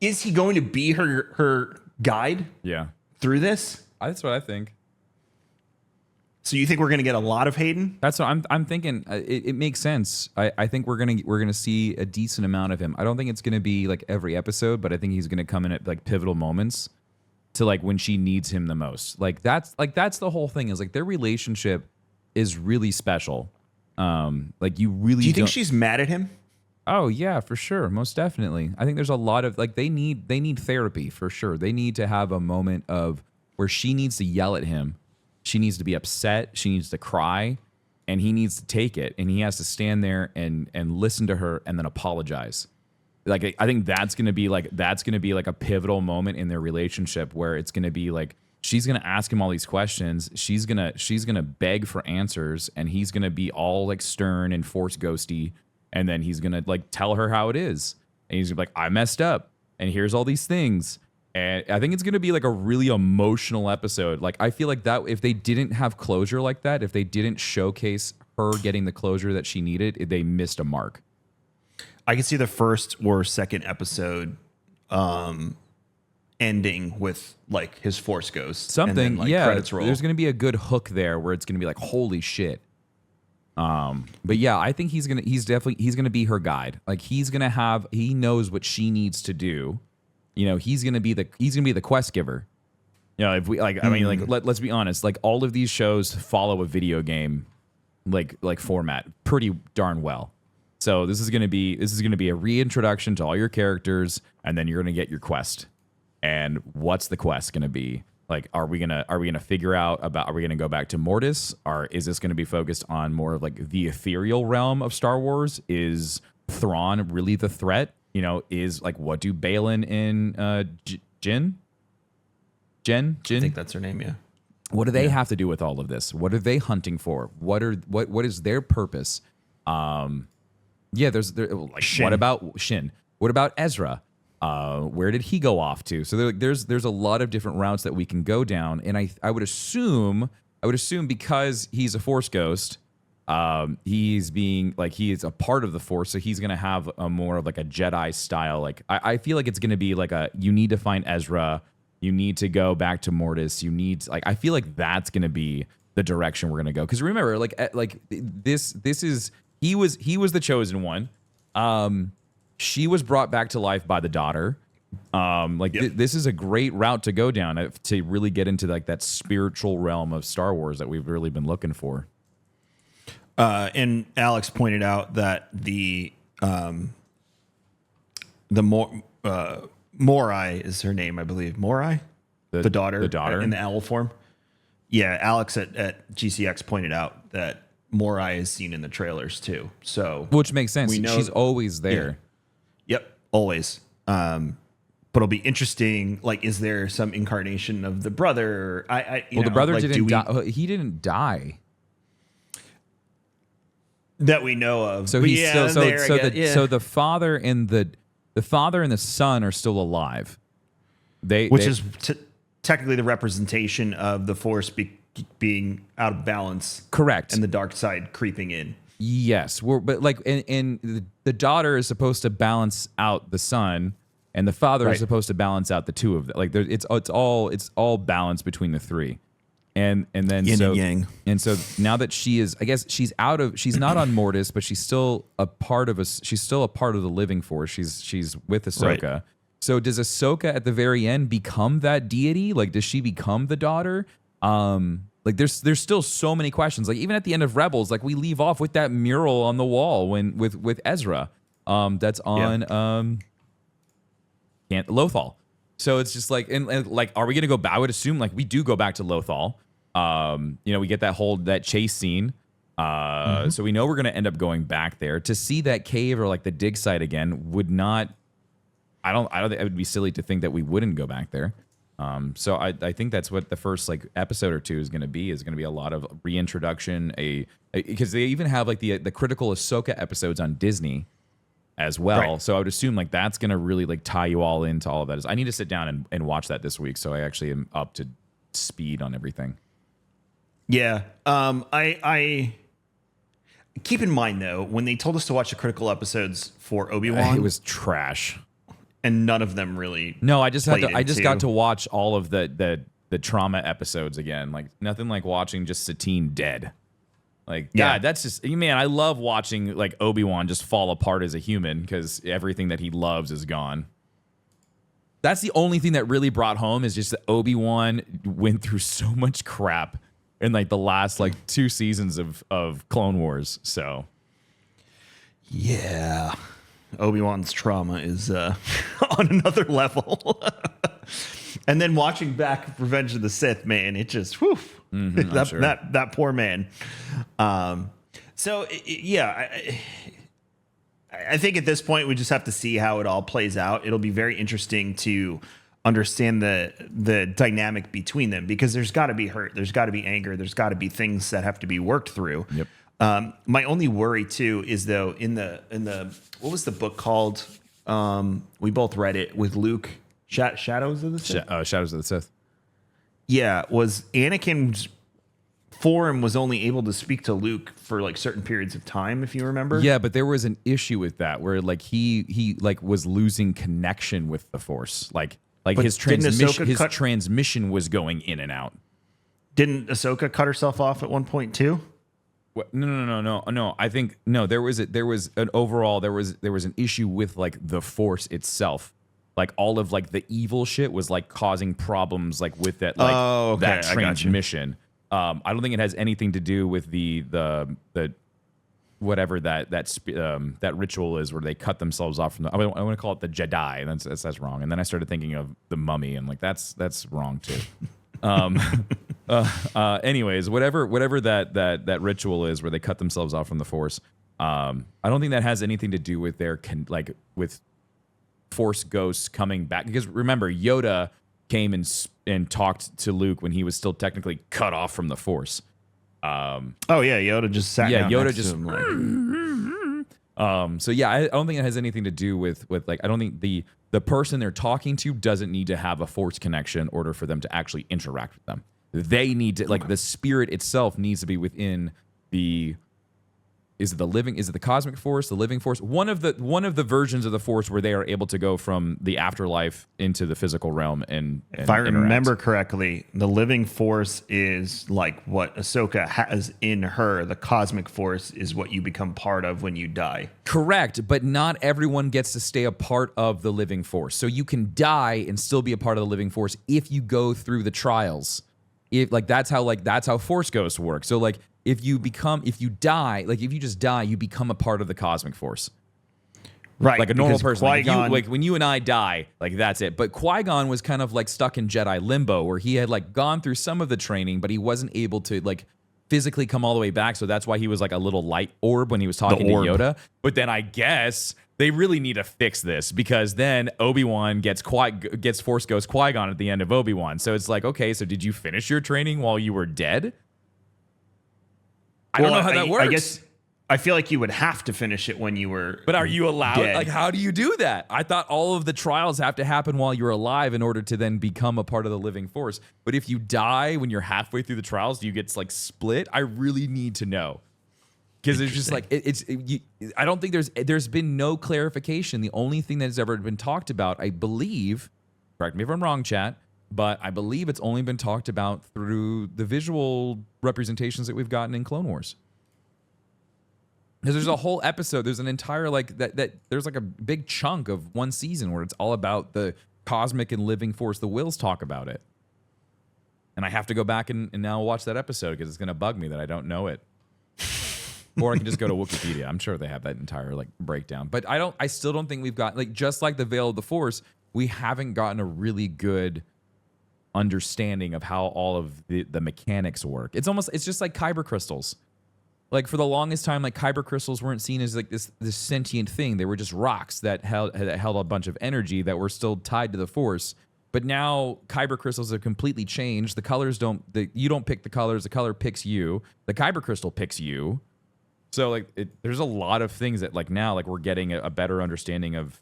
is he going to be her guide? Yeah. Through this? That's what I think. So you think we're going to get a lot of Hayden? That's what I'm thinking. It makes sense. I think we're gonna see a decent amount of him. I don't think it's gonna be like every episode, but I think he's gonna come in at like pivotal moments to like when she needs him the most. That's the whole thing is like their relationship is really special. Like you really do you think she's mad at him? Oh yeah, for sure, most definitely. I think there's a lot of like they need therapy for sure. They need to have a moment of where she needs to yell at him. She needs to be upset. She needs to cry, and he needs to take it. And he has to stand there and listen to her and then apologize. Like I think that's gonna be like a pivotal moment in their relationship where it's gonna be like she's gonna ask him all these questions. She's gonna beg for answers, and he's gonna be all like stern and force ghosty, and then he's gonna like tell her how it is, and he's gonna be like, I messed up, and here's all these things. And I think it's going to be like a really emotional episode. Like, I feel like that if they didn't have closure like that, if they didn't showcase her getting the closure that she needed, they missed a mark. I can see the first or second episode ending with like his Force Ghost. Something, and then, like, yeah. Credits roll. There's going to be a good hook there where it's going to be like, holy shit. But yeah, I think he's going to be her guide. Like he knows what she needs to do. You know, he's gonna be the quest giver. You know, if we like, I mean, like let's be honest. Like all of these shows follow a video game, like format pretty darn well. So this is gonna be a reintroduction to all your characters, and then you're gonna get your quest. And what's the quest gonna be? Like, are we gonna figure out about? Are we gonna go back to Mortis, or is this gonna be focused on more of like the ethereal realm of Star Wars? Is Thrawn really the threat? You know, is like what do Balin and Jen? I think that's her name, yeah. What do they have to do with all of this? What are they hunting for? What is their purpose? There's like Shin. What about Shin? What about Ezra? Where did he go off to? So there's a lot of different routes that we can go down, and I would assume because he's a Force ghost. He's being like he is a part of the Force, so he's gonna have a more of like a Jedi style. Like I feel like it's gonna be like you need to find Ezra, you need to go back to Mortis, I feel like that's gonna be the direction we're gonna go. Because remember, this is he was the chosen one. She was brought back to life by the daughter. This is a great route to go down to really get into like that spiritual realm of Star Wars that we've really been looking for. And Alex pointed out that the Morai is her name, I believe. Morai, the daughter, in the owl form. Yeah, Alex at GCX pointed out that Morai is seen in the trailers too. So which makes sense. We know, she's always there. Yeah. Yep, always. But it'll be interesting. Like, is there some incarnation of the brother? The brother didn't die. He didn't die that we know of. So he's still so the father and the father and the son are still alive. Which is technically the representation of the Force being out of balance. Correct. And the dark side creeping in. Yes, but like, and the daughter is supposed to balance out the son, and the father is supposed to balance out the two of them. Like, it's all balanced between the three, and then yin so and yang. And so now that she is, I guess she's not on Mortis, but she's still a part of us. She's still a part of the living Force. She's with Ahsoka. Right. So does Ahsoka at the very end become that deity? Like, does she become the daughter? Like, there's still so many questions. Like, even at the end of Rebels, like, we leave off with that mural on the wall with Ezra. That's on Lothal. So it's just like, and like, are we gonna go back? I would assume like we do go back to Lothal. We get that chase scene. So we know we're gonna end up going back there to see that cave or like the dig site again. Would not. I don't think it would be silly to think that we wouldn't go back there. So I think that's what the first like episode or two is going to be a lot of reintroduction, because they even have like the critical Ahsoka episodes on Disney as well. Right. So I would assume like that's going to really like tie you all into all of that. I need to sit down and watch that this week, so I actually am up to speed on everything. Yeah. I keep in mind though, when they told us to watch the critical episodes for Obi-Wan, it was trash. And none of them really. No, I just got to watch all of the trauma episodes again. Like, nothing like watching just Satine dead. Like, yeah, God, that's just, man, I love watching like Obi-Wan just fall apart as a human because everything that he loves is gone. That's the only thing that really brought home, is just that Obi-Wan went through so much crap in like the last like 2 seasons of Clone Wars. So yeah. Obi-Wan's trauma is on another level. And then watching back Revenge of the Sith, man, it just, whew, that poor man. I think at this point we just have to see how it all plays out. It'll be very interesting to understand the dynamic between them, because there's got to be hurt, there's got to be anger, there's got to be things that have to be worked through. Yep. My only worry too is though in the what was the book called? We both read it with Luke. Shadows of the Sith. Shadows of the Sith. Yeah, was Anakin's form was only able to speak to Luke for like certain periods of time, if you remember. Yeah, but there was an issue with that where like he like was losing connection with the Force. Like his transmission was going in and out. Didn't Ahsoka cut herself off at one point too? What? No. I think no. There was an issue with like the Force itself. Like all of like the evil shit was like causing problems like with that that transmission. I don't think it has anything to do with the whatever that ritual is where they cut themselves off from the. I want to call it the Jedi, and that's wrong. And then I started thinking of the Mummy, and like that's wrong too. Anyways, whatever that ritual is where they cut themselves off from the Force, I don't think that has anything to do with their with Force ghosts coming back. Because remember, Yoda came and talked to Luke when he was still technically cut off from the Force. Yoda just sat down Yoda next just to him, like. So yeah, I don't think it has anything to do with like, I don't think the person they're talking to doesn't need to have a Force connection in order for them to actually interact with them. They need to, like, the spirit itself needs to be within the. Is it the cosmic Force, the living Force? One of the versions of the Force where they are able to go from the afterlife into the physical realm and if I remember correctly, the living Force is like what Ahsoka has in her. The cosmic Force is what you become part of when you die. Correct, but not everyone gets to stay a part of the living Force. So you can die and still be a part of the living Force if you go through the trials. If like that's how Force ghosts work. So like if you die, like if you just die, you become a part of the cosmic force. Right. Like a normal because person. Qui-Gon, Like when you and I die, like that's it. But Qui-Gon was kind of like stuck in Jedi limbo where he had like gone through some of the training, but he wasn't able to like physically come all the way back. So that's why he was like a little light orb when he was talking to Yoda. But then I guess they really need to fix this because then Obi-Wan gets Force Ghost Qui-Gon at the end of Obi-Wan. So it's like, okay, so did you finish your training while you were dead? I don't know how that works. I feel like you would have to finish it when you were. But are you allowed? Dead. Like, how do you do that? I thought all of the trials have to happen while you're alive in order to then become a part of the living force. But if you die when you're halfway through the trials, do you get like split? I really need to know. Because it's just like I don't think there's been no clarification. The only thing that has ever been talked about, I believe, correct me if I'm wrong, chat, but I believe it's only been talked about through the visual representations that we've gotten in Clone Wars. Because there's a whole episode, there's an entire like that there's like a big chunk of one season where it's all about the cosmic and living force. The Wills talk about it. And I have to go back and now watch that episode because it's going to bug me that I don't know it. Or I can just go to Wikipedia. I'm sure they have that entire like breakdown. But I still don't think we've got, like, just like the Veil of the Force, we haven't gotten a really good understanding of how all of the mechanics work. It's just like kyber crystals. Like for the longest time, like kyber crystals weren't seen as like this sentient thing. They were just rocks that held a bunch of energy that were still tied to the force. But now kyber crystals have completely changed. The colors you don't pick the colors. The color picks you. The kyber crystal picks you. So like there's a lot of things that like now like we're getting a better understanding of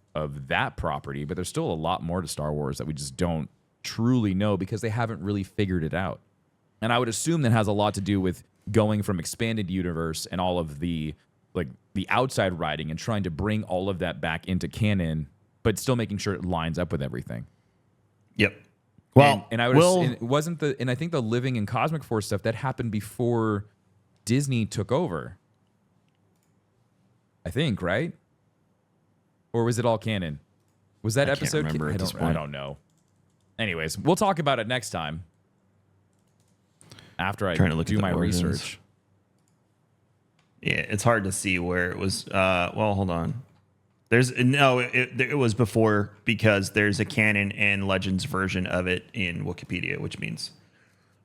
that property. But there's still a lot more to Star Wars that we just don't truly know because they haven't really figured it out. And I would assume that has a lot to do with going from expanded universe and all of the outside writing and trying to bring all of that back into canon, but still making sure it lines up with everything. Yep. Well, and I think the living and cosmic force stuff that happened before Disney took over. I think, right? Or was it all canon? Was that episode? I don't know. Anyways, we'll talk about it next time. After I do my research. Yeah, it's hard to see where it was. Well, hold on. It was before because there's a canon and Legends version of it in Wikipedia, which means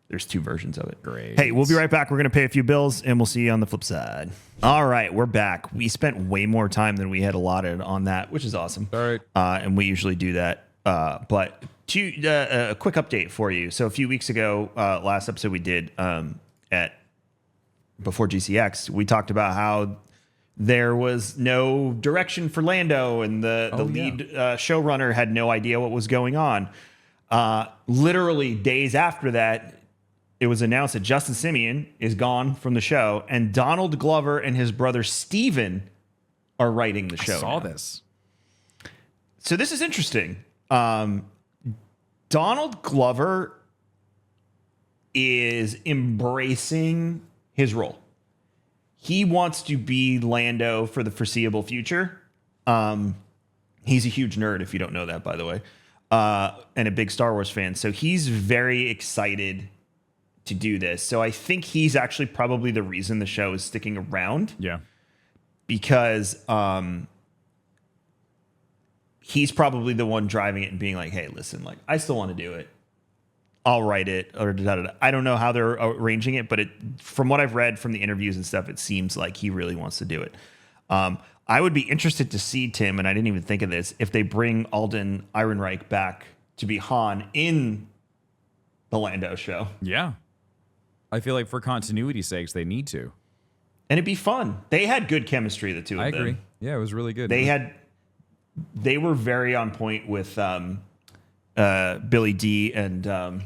there's two versions of it. Great. Hey, we'll be right back. We're going to pay a few bills and we'll see you on the flip side. All right, we're back. We spent way more time than we had allotted on that, which is awesome. All right. And we usually do that. But a quick update for you. So a few weeks ago, last episode we did before GCX, we talked about how there was no direction for Lando and the lead showrunner had no idea what was going on. Literally days after that, it was announced that Justin Simeon is gone from the show and Donald Glover and his brother Steven are writing the show. I saw this. So this is interesting. Donald Glover is embracing his role. He wants to be Lando for the foreseeable future. He's a huge nerd, if you don't know that, by the way, and a big Star Wars fan. So he's very excited to do this. So I think he's actually probably the reason the show is sticking around. Yeah. Because he's probably the one driving it and being like, hey, listen, like, I still want to do it. I'll write it. Or da-da-da. I don't know how they're arranging it, but from what I've read from the interviews and stuff, it seems like he really wants to do it. I would be interested to see, Tim, and I didn't even think of this, if they bring Alden Ehrenreich back to be Han in the Lando show. Yeah. I feel like for continuity's sakes, they need to. And it'd be fun. They had good chemistry, the two of them. I agree. Yeah, it was really good. They were very on point with Billy D and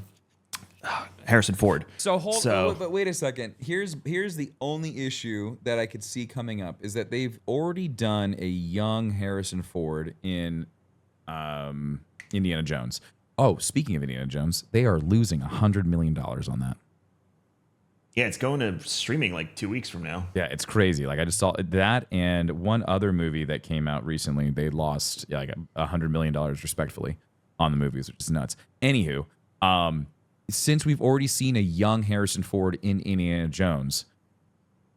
Harrison Ford. But wait a second. Here's the only issue that I could see coming up is that they've already done a young Harrison Ford in Indiana Jones. Oh, speaking of Indiana Jones, they are losing $100 million on that. Yeah, it's going to streaming like 2 weeks from now. Yeah, it's crazy. Like I just saw that and one other movie that came out recently. They lost like $100 million respectfully on the movies, which is nuts. Anywho, since we've already seen a young Harrison Ford in Indiana Jones,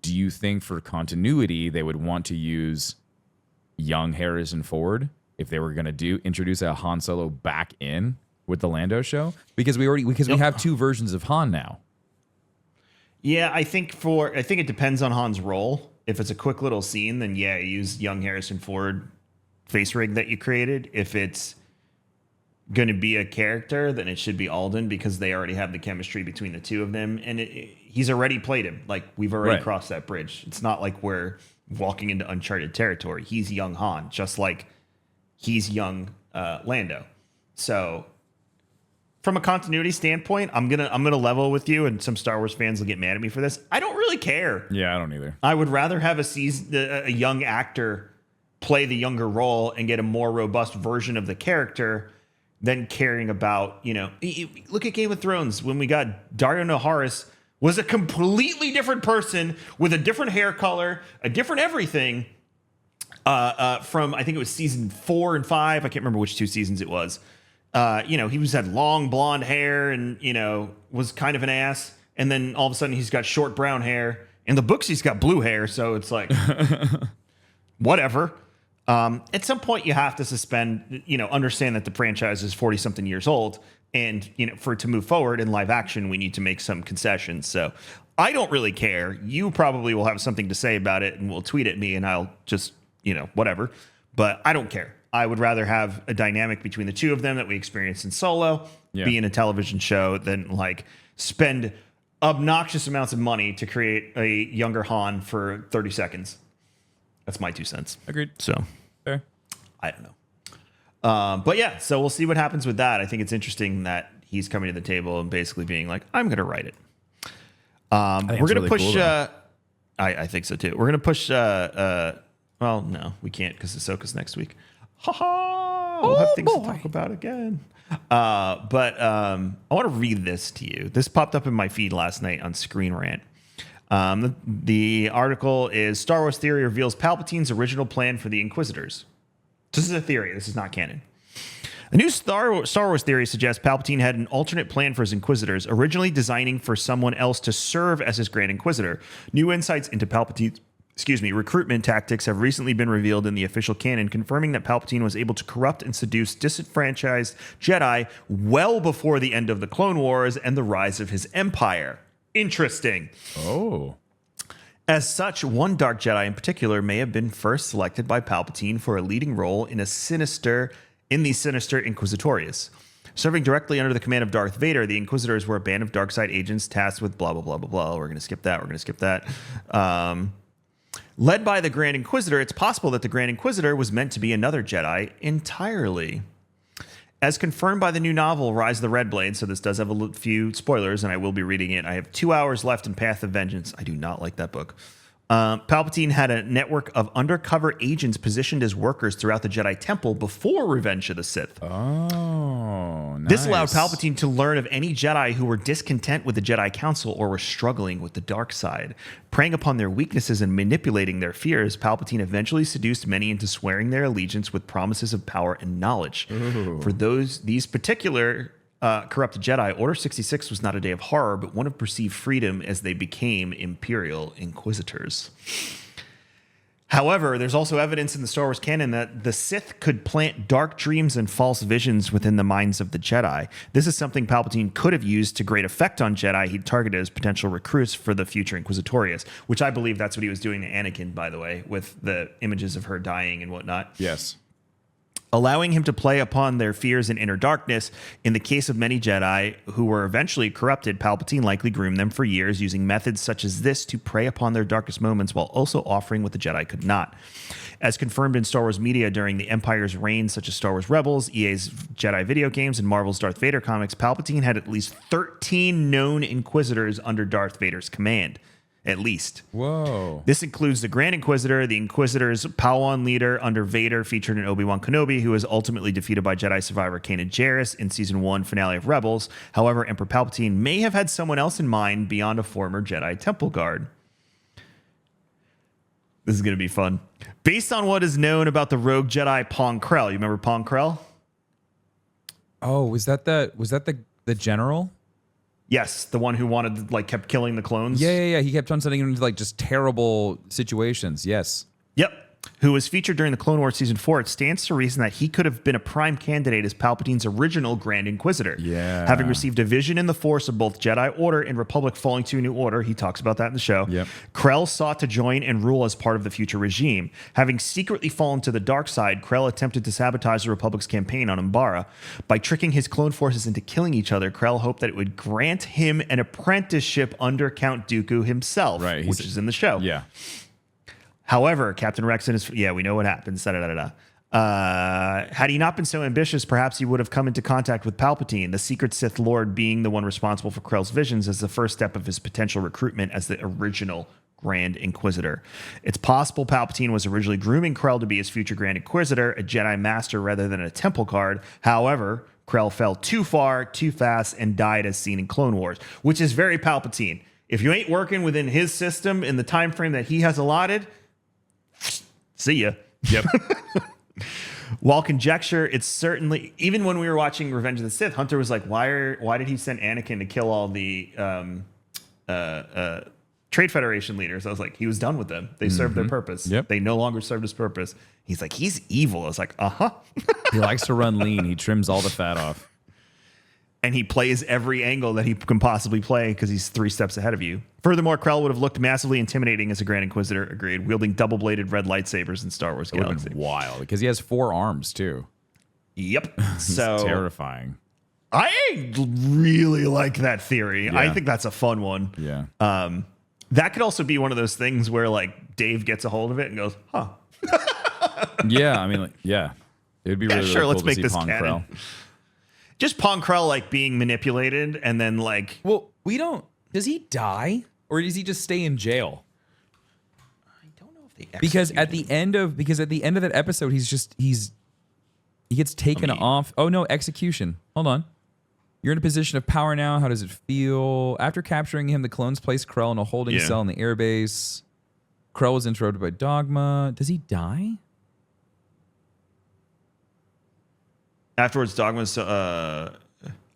do you think for continuity they would want to use young Harrison Ford if they were going to introduce a Han Solo back in with the Lando show? Because we have two versions of Han now. Yeah, I think it depends on Han's role. If it's a quick little scene, then yeah, use young Harrison Ford face rig that you created. If it's going to be a character, then it should be Alden, because they already have the chemistry between the two of them, and he's already played him. Like, we've already crossed that bridge. It's not like we're walking into uncharted territory. He's young Han, just like he's young Lando. So from a continuity standpoint, I'm gonna level with you, and some Star Wars fans will get mad at me for this. I don't really care. Yeah, I don't either. I would rather have a young actor play the younger role and get a more robust version of the character than caring about, look at Game of Thrones. When we got Dario Naharis, was a completely different person with a different hair color, a different everything, from, I think it was season 4 and 5. I can't remember which 2 seasons it was. He had long blonde hair and, was kind of an ass. And then all of a sudden he's got short brown hair. In the books, he's got blue hair. So it's like, whatever. At some point you have to suspend, understand that the franchise is 40 something years old, and, for it to move forward in live action, we need to make some concessions. So I don't really care. You probably will have something to say about it and will tweet at me, and I'll just, whatever, but I don't care. I would rather have a dynamic between the two of them that we experienced in Solo be in a television show than like spend obnoxious amounts of money to create a younger Han for 30 seconds. That's my 2 cents. Agreed. So fair. I don't know. But yeah, so we'll see what happens with that. I think it's interesting that he's coming to the table and basically being like, I'm going to write it. We're going to push. Cool, I think so too. We're going to push. Well, no, we can't because Ahsoka's next week. Ha ha! We'll have things to talk about again. But I want to read this to you. This popped up in my feed last night on Screen Rant. The article is Star Wars Theory reveals Palpatine's original plan for the Inquisitors. This is a theory. This is not canon. A new Star Wars theory suggests Palpatine had an alternate plan for his Inquisitors, originally designing for someone else to serve as his Grand Inquisitor. New insights into Palpatine's recruitment tactics have recently been revealed in the official canon, confirming that Palpatine was able to corrupt and seduce disenfranchised Jedi well before the end of the Clone Wars and the rise of his empire. Interesting. Oh. As such, one Dark Jedi in particular may have been first selected by Palpatine for a leading role in the sinister Inquisitorius. Serving directly under the command of Darth Vader, the Inquisitors were a band of dark side agents tasked with blah, blah, blah, blah, blah. We're going to skip that. Led by the Grand Inquisitor, it's possible that the Grand Inquisitor was meant to be another Jedi entirely. As confirmed by the new novel, Rise of the Red Blade, so this does have a few spoilers, and I will be reading it. I have 2 hours left in Path of Vengeance. I do not like that book. Palpatine had a network of undercover agents positioned as workers throughout the Jedi Temple before Revenge of the Sith. Oh, nice. This allowed Palpatine to learn of any Jedi who were discontent with the Jedi Council or were struggling with the dark side. Preying upon their weaknesses and manipulating their fears, Palpatine eventually seduced many into swearing their allegiance with promises of power and knowledge. Ooh. For these particular corrupted Jedi, Order 66 was not a day of horror, but one of perceived freedom as they became Imperial Inquisitors. However, there's also evidence in the Star Wars canon that the Sith could plant dark dreams and false visions within the minds of the Jedi. This is something Palpatine could have used to great effect on Jedi he'd targeted as potential recruits for the future Inquisitorius, which I believe that's what he was doing to Anakin, by the way, with the images of her dying and whatnot. Yes. Allowing him to play upon their fears and inner darkness. In the case of many Jedi who were eventually corrupted, Palpatine likely groomed them for years, using methods such as this to prey upon their darkest moments while also offering what the Jedi could not. As confirmed in Star Wars media during the Empire's reign, such as Star Wars Rebels, EA's Jedi video games, and Marvel's Darth Vader comics, Palpatine had at least 13 known Inquisitors under Darth Vader's command. At least. Whoa. This includes the Grand Inquisitor, the Inquisitor's Padawan leader under Vader, featured in Obi-Wan Kenobi, who was ultimately defeated by Jedi survivor Kanan Jarrus in Season 1 finale of Rebels. However, Emperor Palpatine may have had someone else in mind beyond a former Jedi Temple Guard. This is going to be fun. Based on what is known about the rogue Jedi Pong Krell. You remember Pong Krell? Oh, was that the general? Yes, the one who kept killing the clones. Yeah. He kept on sending him into like just terrible situations. Yes. Yep. Who was featured during the Clone Wars Season 4, it stands to reason that he could have been a prime candidate as Palpatine's original Grand Inquisitor. Yeah. Having received a vision in the Force of both Jedi Order and Republic falling to a new order, he talks about that in the show. Yep. Krell sought to join and rule as part of the future regime. Having secretly fallen to the dark side, Krell attempted to sabotage the Republic's campaign on Umbara. By tricking his clone forces into killing each other, Krell hoped that it would grant him an apprenticeship under Count Dooku himself, Right. which is in the show. Yeah. However, Captain Rex and his... Yeah, we know what happens. Had he not been so ambitious, perhaps he would have come into contact with Palpatine, the secret Sith Lord being the one responsible for Krell's visions as the first step of his potential recruitment as the original Grand Inquisitor. It's possible Palpatine was originally grooming Krell to be his future Grand Inquisitor, a Jedi Master rather than a Temple Guard. However, Krell fell too far, too fast, and died as seen in Clone Wars, which is very Palpatine. If you ain't working within his system in the time frame that he has allotted... See ya. Yep. While conjecture, it's certainly, even when we were watching Revenge of the Sith, Hunter was like, why did he send Anakin to kill all the Trade Federation leaders? I was like, he was done with them. They served their purpose. Yep. They no longer served his purpose. He's like, he's evil. I was like, uh-huh. He likes to run lean. He trims all the fat off. And he plays every angle that he can possibly play because he's 3 steps ahead of you. Furthermore, Krell would have looked massively intimidating as a Grand Inquisitor, agreed, wielding double-bladed red lightsabers in Star Wars It would have Galaxy. been wild because he has 4 arms too. Yep. It's So terrifying. I really like that theory. Yeah. I think that's a fun one. Yeah. That could also be one of those things where like Dave gets a hold of it and goes, huh. Yeah. I mean, like, yeah. It would be really, sure, really let's cool make to see this Pong canon. Krell. Just Pong Krell like being manipulated and then like... Well, we don't. Does he die or does he just stay in jail? I don't know if they Because at the end of that episode, he gets taken off. Oh no, execution. Hold on. You're in a position of power now. How does it feel? After capturing him, the clones placed Krell in a holding cell in the airbase. Krell was interrupted by Dogma. Does he die? Afterwards, Dogma's... oh,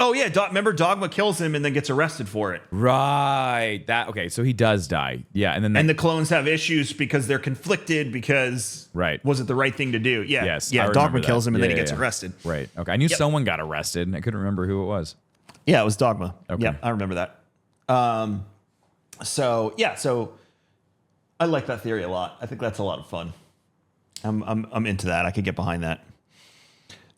yeah. Remember, Dogma kills him and then gets arrested for it. Right. Okay, so he does die. Yeah, and then And the clones have issues because they're conflicted because... Right. Was it the right thing to do? Yeah. Yes, I Yeah, remember Dogma that. kills him and then he Yeah, gets yeah. arrested. Right. Okay. I knew someone got arrested, and I couldn't remember who it was. Yeah, it was Dogma. Okay. Yeah, I remember that. So I like that theory a lot. I think that's a lot of fun. I'm into that. I could get behind that.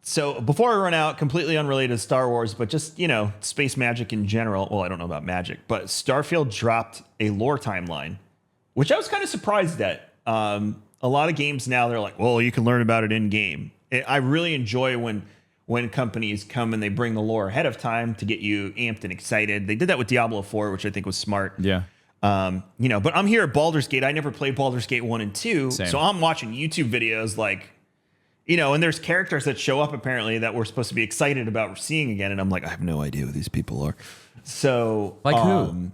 So before I run out, completely unrelated to Star Wars, but just, space magic in general. Well, I don't know about magic, but Starfield dropped a lore timeline, which I was kind of surprised at. A lot of games now, they're like, well, you can learn about it in game. I really enjoy when companies come and they bring the lore ahead of time to get you amped and excited. They did that with Diablo 4, which I think was smart. Yeah. But I'm here at Baldur's Gate. I never played Baldur's Gate 1 and 2. Same. So I'm watching YouTube videos like, and there's characters that show up apparently that we're supposed to be excited about seeing again. And I'm like, I have no idea who these people are. So Like who?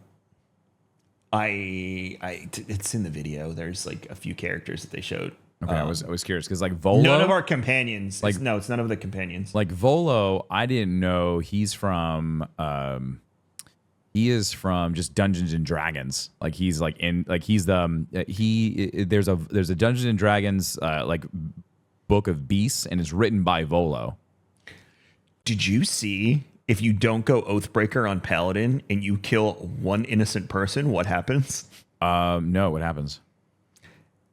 It's in the video. There's like a few characters that they showed. Okay, I was curious because like Volo, None of our companions. Like- It's none of the companions. like Volo, I didn't know he's from. He is from just Dungeons and Dragons. Like he's like in like he's the there's a Dungeons and Dragons like book of beasts and it's written by Volo. Did you see if you don't go Oathbreaker on Paladin and you kill one innocent person, what happens? No, what happens?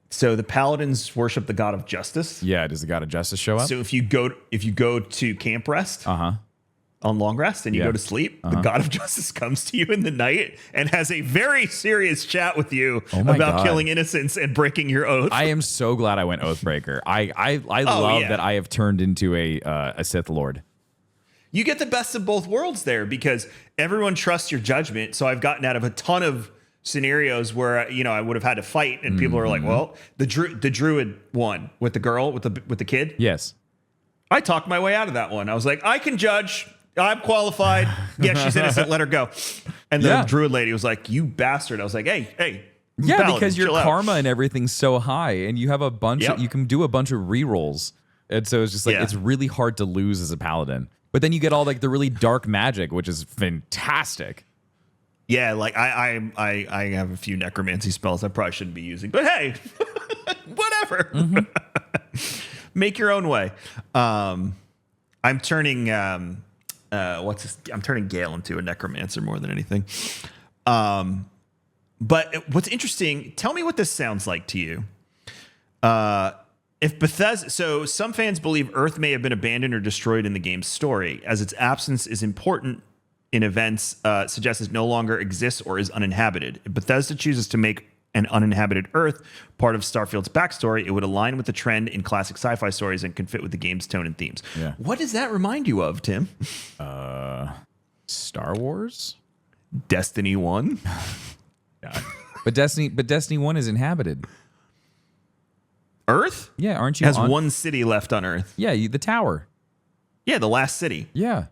So the Paladins worship the god of justice. Yeah, does the god of justice show up? So if you go to camp rest Uh-huh. on long rest and you Yeah. go to sleep, the god of justice comes to you in the night and has a very serious chat with you Oh my about God. killing innocents and breaking your oath. I am so glad I went Oathbreaker. I love yeah. that I have turned into a Sith Lord. You get the best of both worlds there because everyone trusts your judgment. So I've gotten out of a ton of scenarios where I would have had to fight, and people are like, "Well, the druid won with the girl with the kid." Yes. I talked my way out of that one. I was like, "I can judge. I'm qualified. Yeah, she's innocent. Let her go." And the Yeah. druid lady was like, "You bastard!" I was like, "Hey." Yeah, Paladin, because your chill out." karma and everything's so high, and you have a bunch. Yep. You can do a bunch of rerolls, and so it's just like Yeah. it's really hard to lose as a paladin. But then you get all like the really dark magic, which is fantastic. Yeah, like I have a few necromancy spells I probably shouldn't be using, but hey, whatever. Make your own way. I'm turning I'm turning Gale into a necromancer more than anything. But what's interesting, tell me what this sounds like to you. If Bethesda, so some fans believe Earth may have been abandoned or destroyed in the game's story, as its absence is important in events, suggests it no longer exists or is uninhabited. If Bethesda chooses to make an uninhabited Earth part of Starfield's backstory, it would align with the trend in classic sci-fi stories and can fit with the game's tone and themes. Yeah. What does that remind you of, Tim? Star Wars? Destiny 1? Yeah. But Destiny 1 is inhabited. Earth? Yeah, aren't you has one city left on Earth. Yeah, the tower. Yeah, the last city. Yeah.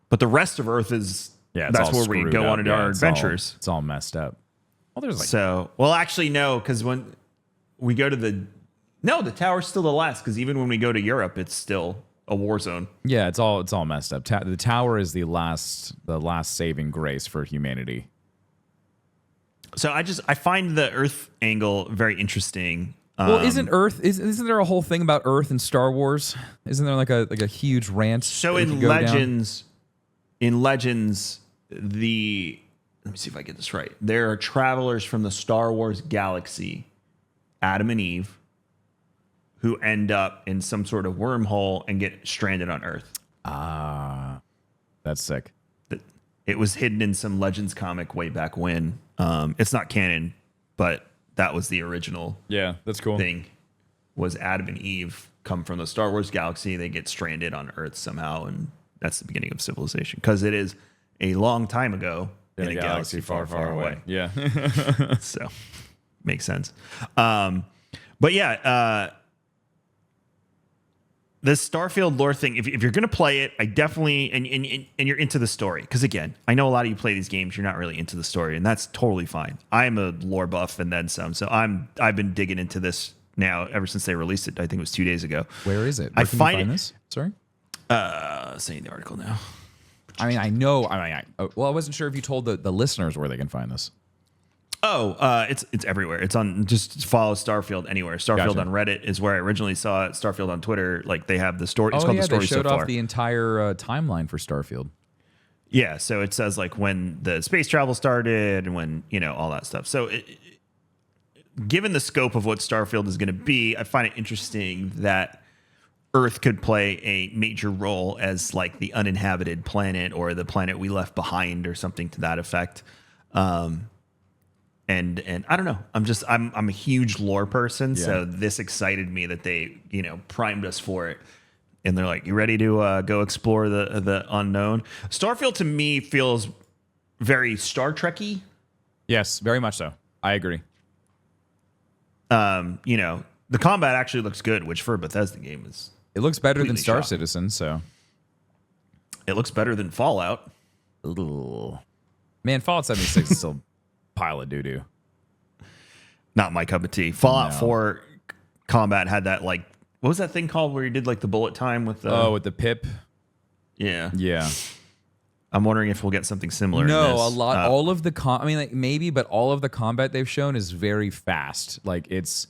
But the rest of Earth is that's where we go on our adventures. It's all messed up. Well, there's actually no, because when we go to the tower's still the last, because even when we go to Europe, it's still a war zone. Yeah, it's all messed up. The tower is the last saving grace for humanity. So I find the Earth angle very interesting. Well, isn't there a whole thing about Earth in Star Wars? Isn't there like a huge rant? So in Legends, let me see if I get this right. There are travelers from the Star Wars galaxy, Adam and Eve, who end up in some sort of wormhole and get stranded on Earth. Ah, that's sick. It was hidden in some Legends comic way back when. It's not canon, but that was the original. Yeah, that's cool. Thing was Adam and Eve come from the Star Wars galaxy. They get stranded on Earth somehow, and that's the beginning of civilization, because it is a long time ago in a galaxy far, far away. Yeah. So makes sense. But yeah, the Starfield lore thing, if you're going to play it, I definitely, and you're into the story. Because again, I know a lot of you play these games, you're not really into the story, and that's totally fine. I'm a lore buff and then some. So I've been digging into this now ever since they released it. I think it was 2 days ago. Where is it? Where can you find this? Sorry? Saying the article now. I mean, I know. I wasn't sure if you told the listeners where they can find this. Oh, it's everywhere. It's on, just follow Starfield anywhere. Starfield on Reddit is where I originally saw it. Starfield on Twitter, like they have the story. It's called the story they showed so far. off the entire timeline for Starfield. Yeah, so it says like when the space travel started and when, all that stuff. So given the scope of what Starfield is going to be, I find it interesting that Earth could play a major role as like the uninhabited planet or the planet we left behind or something to that effect. And I don't know. I'm a huge lore person, so this excited me that they, primed us for it. And they're like, "You ready to go explore the unknown?" Starfield to me feels very Star Trek-y. Yes, very much so. I agree. The combat actually looks good, which for a Bethesda game is. It looks better than Star shocking. Citizen, so. It looks better than Fallout. Ooh. Man, Fallout 76 is still pile of doo-doo. Not my cup of tea. Fallout 4 combat had that, like, what was that thing called where you did like the bullet time with the... with the pip? Yeah. Yeah. I'm wondering if we'll get something similar. No, in this. a lot. All of the maybe, but all of the combat they've shown is very fast. Like it's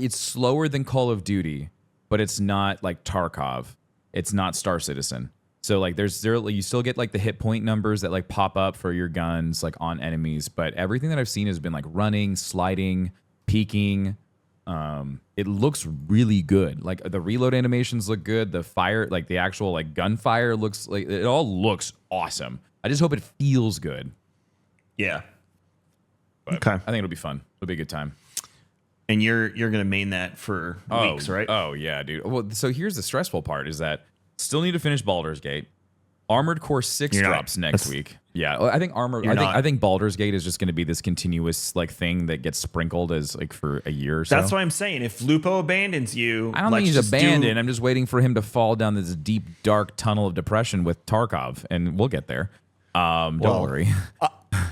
slower than Call of Duty, but it's not like Tarkov. It's not Star Citizen. So like you still get like the hit point numbers that like pop up for your guns like on enemies, but everything that I've seen has been like running, sliding, peeking. It looks really good. Like the reload animations look good. The fire, like the actual like gunfire looks like it all looks awesome. I just hope it feels good. Yeah. But okay. I think it'll be fun. It'll be a good time. And you're gonna main that for weeks, right? Oh yeah, dude. Well, so here's the stressful part: is that still need to finish Baldur's Gate. Armored Core 6 drops next week. Yeah, I think I think Baldur's Gate is just going to be this continuous like thing that gets sprinkled as like for a year or so. That's why I'm saying if Lupo abandons you, I don't think he's abandoned. I'm just waiting for him to fall down this deep, dark tunnel of depression with Tarkov, and we'll get there. Don't worry.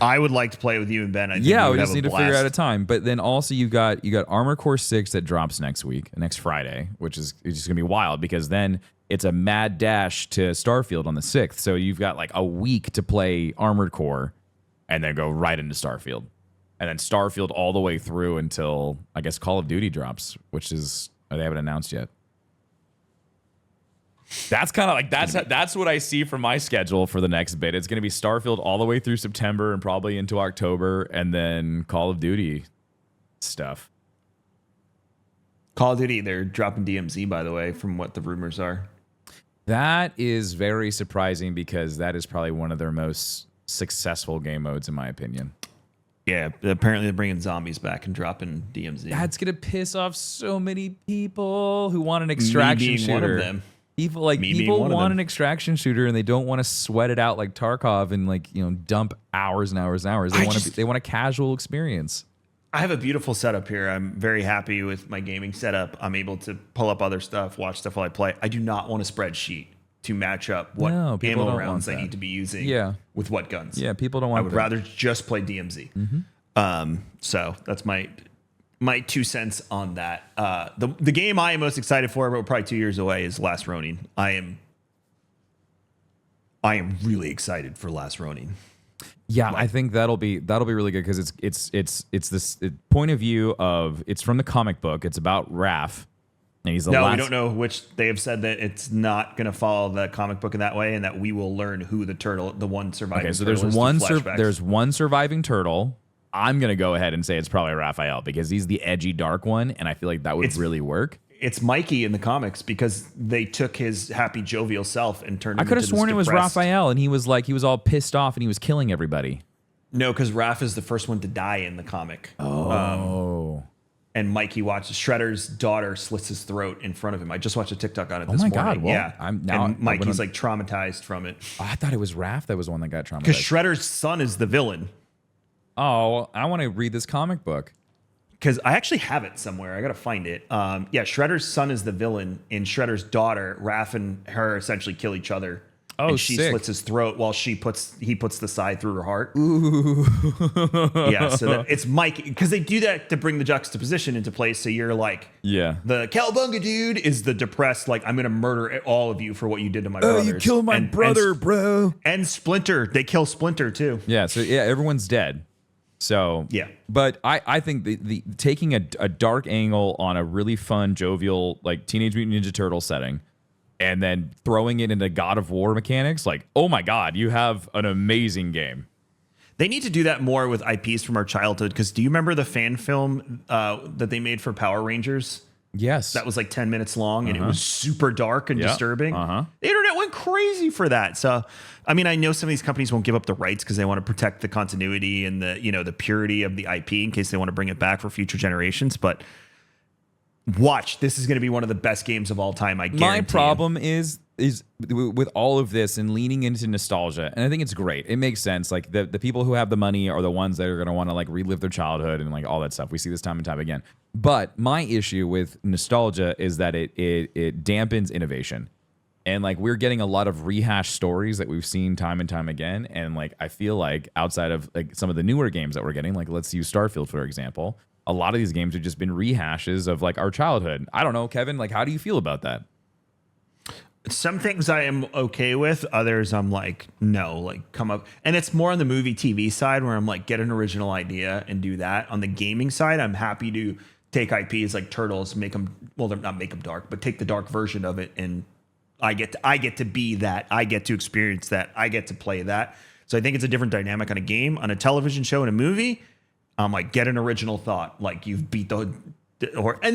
I would like to play with you and Ben. We just need to figure out a time. But then also you got Armored Core 6 that drops next Friday, which is just gonna be wild because then it's a mad dash to Starfield on the 6th. So you've got like a week to play Armored Core, and then go right into Starfield. And then Starfield all the way through until, I guess, Call of Duty drops, which is, they haven't announced yet. That's kind of like, that's what I see from my schedule for the next bit. It's going to be Starfield all the way through September and probably into October, and then Call of Duty stuff. Call of Duty, they're dropping DMZ, by the way, from what the rumors are. That is very surprising because that is probably one of their most successful game modes, in my opinion. Yeah, apparently they're bringing zombies back and dropping DMZ. That's going to piss off so many people who want an extraction shooter. One of them. People want an extraction shooter and they don't want to sweat it out like Tarkov and dump hours and hours and hours. They want a casual experience. I have a beautiful setup here. I'm very happy with my gaming setup. I'm able to pull up other stuff, watch stuff while I play. I do not want a spreadsheet to match up what ammo rounds I need to be using with what guns. Yeah, people don't want I would rather just play DMZ. Mm-hmm. So that's my 2 cents on that. The game I am most excited for, but probably 2 years away, is Last Ronin. I am really excited for Last Ronin. Yeah, I think that'll be really good because it's this point of view of, it's from the comic book. It's about Raph. And he's we don't know which. They have said that it's not going to follow the comic book in that way, and that we will learn who the one surviving. Okay, so turtle there's one surviving turtle. I'm going to go ahead and say it's probably Raphael because he's the edgy dark one, and I feel like that would really work. It's Mikey in the comics because they took his happy, jovial self and turned him into I could have sworn it was Raphael, and he was all pissed off and he was killing everybody. No, because Raph is the first one to die in the comic. And Mikey watches Shredder's daughter slits his throat in front of him. I just watched a TikTok on it this morning. God! Well, yeah, and Mikey's like traumatized from it. Oh, I thought it was Raph that was the one that got traumatized. Because Shredder's son is the villain. Oh, I want to read this comic book. Because I actually have it somewhere. I got to find it. Shredder's son is the villain. In Shredder's daughter, Raph and her essentially kill each other. Oh, and she slits his throat while he puts the side through her heart. Ooh. Yeah, so it's Mike, because they do that to bring the juxtaposition into place. So you're like, the Cowabunga dude is the depressed, like, I'm going to murder all of you for what you did to my brothers. You killed my brother, bro. And Splinter, they kill Splinter too. Yeah, so everyone's dead. So but I think the taking a dark angle on a really fun, jovial, like Teenage Mutant Ninja Turtle setting, and then throwing it into God of War mechanics, like, oh my God, you have an amazing game. They need to do that more with IPs from our childhood. Because do you remember the fan film that they made for Power Rangers? Yes. That was like 10 minutes long, and it was super dark and disturbing. The internet went crazy for that. So, I mean, I know some of these companies won't give up the rights because they want to protect the continuity and the purity of the IP in case they want to bring it back for future generations. But watch, this is going to be one of the best games of all time, I guarantee. My problem is with all of this and leaning into nostalgia, and I think it's great. It makes sense. Like the people who have the money are the ones that are going to want to like relive their childhood and like all that stuff. We see this time and time again. But my issue with nostalgia is that it dampens innovation. And like we're getting a lot of rehashed stories that we've seen time and time again. And like I feel like outside of like some of the newer games that we're getting, like let's use Starfield for example, a lot of these games have just been rehashes of like our childhood. I don't know, Kevin, like how do you feel about that? Some things I am okay with, others I'm like, no, like come up. And it's more on the movie TV side where I'm like, get an original idea and do that. On the gaming side, I'm happy to take IPs like Turtles, make them, well, they're not make them dark, but take the dark version of it, and I get to be that. I get to experience that. I get to play that. So I think it's a different dynamic on a game. On a television show and a movie, I'm like, get an original thought. Like you've beat and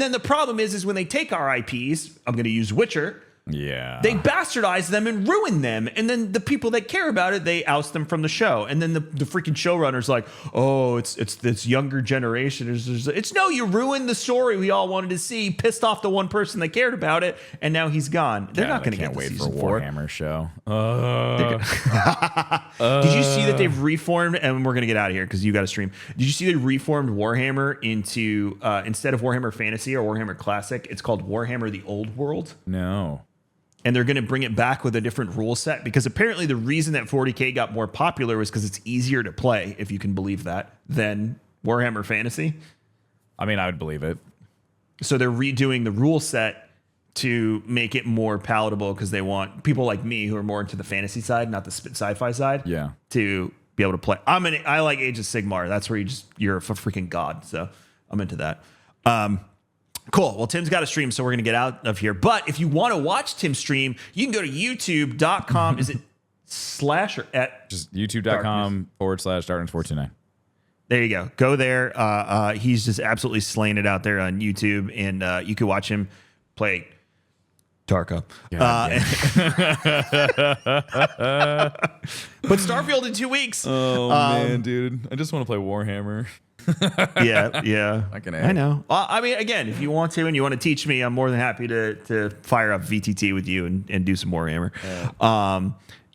then the problem is when they take our IPs, I'm going to use Witcher. Yeah. They bastardize them and ruin them. And then the people that care about it, they oust them from the show. And then the freaking showrunner's like, oh, it's this younger generation. It's no, you ruined the story we all wanted to see, pissed off the one person that cared about it, and now he's gone. They're not going to get the season 4. Warhammer show. Did you see that they've reformed, and we're going to get out of here because you got to stream. Did you see they reformed Warhammer into, instead of Warhammer Fantasy or Warhammer Classic, it's called Warhammer The Old World? No. And they're going to bring it back with a different rule set because apparently the reason that 40K got more popular was because it's easier to play, if you can believe that, than Warhammer Fantasy. I mean, I would believe it. So they're redoing the rule set to make it more palatable because they want people like me who are more into the fantasy side, not the sci-fi side, to be able to play. I like Age of Sigmar. That's where you're a freaking god. So I'm into that. Cool. Well, Tim's got a stream, so we're going to get out of here. But if you want to watch Tim stream, you can go to youtube.com. Is it / or at? Just youtube.com/darkness429. There you go. Go there. He's just absolutely slaying it out there on YouTube, and you can watch him play Tarka. But Starfield in 2 weeks. Oh, man, dude. I just want to play Warhammer. Yeah. I know. I mean, again, if you want to and you want to teach me, I'm more than happy to fire up VTT with you and do some Warhammer.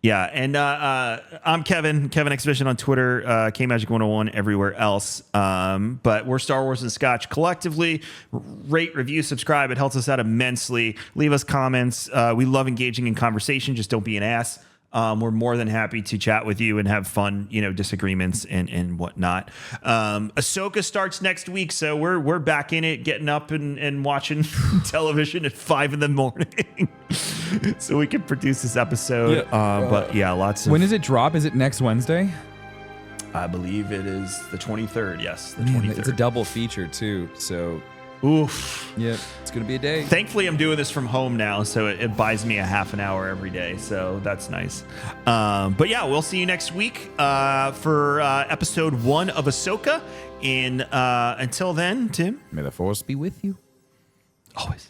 And I'm Kevin Exhibition on Twitter, KMagic101 everywhere else. But we're Star Wars and Scotch collectively. Rate, review, subscribe. It helps us out immensely. Leave us comments. We love engaging in conversation. Just don't be an ass. We're more than happy to chat with you and have fun, disagreements and whatnot. Ahsoka starts next week, so we're back in it, getting up and watching television at 5 a.m. so we can produce this episode. Lots of. When does it drop? Is it next Wednesday? I believe it is the 23rd. Yes, the 23rd. It's a double feature too. So. Oof. Yep, it's going to be a day. Thankfully, I'm doing this from home now, so it buys me a half an hour every day, so that's nice. But yeah, we'll see you next week for episode 1 of Ahsoka. And until then, Tim. May the Force be with you. Always.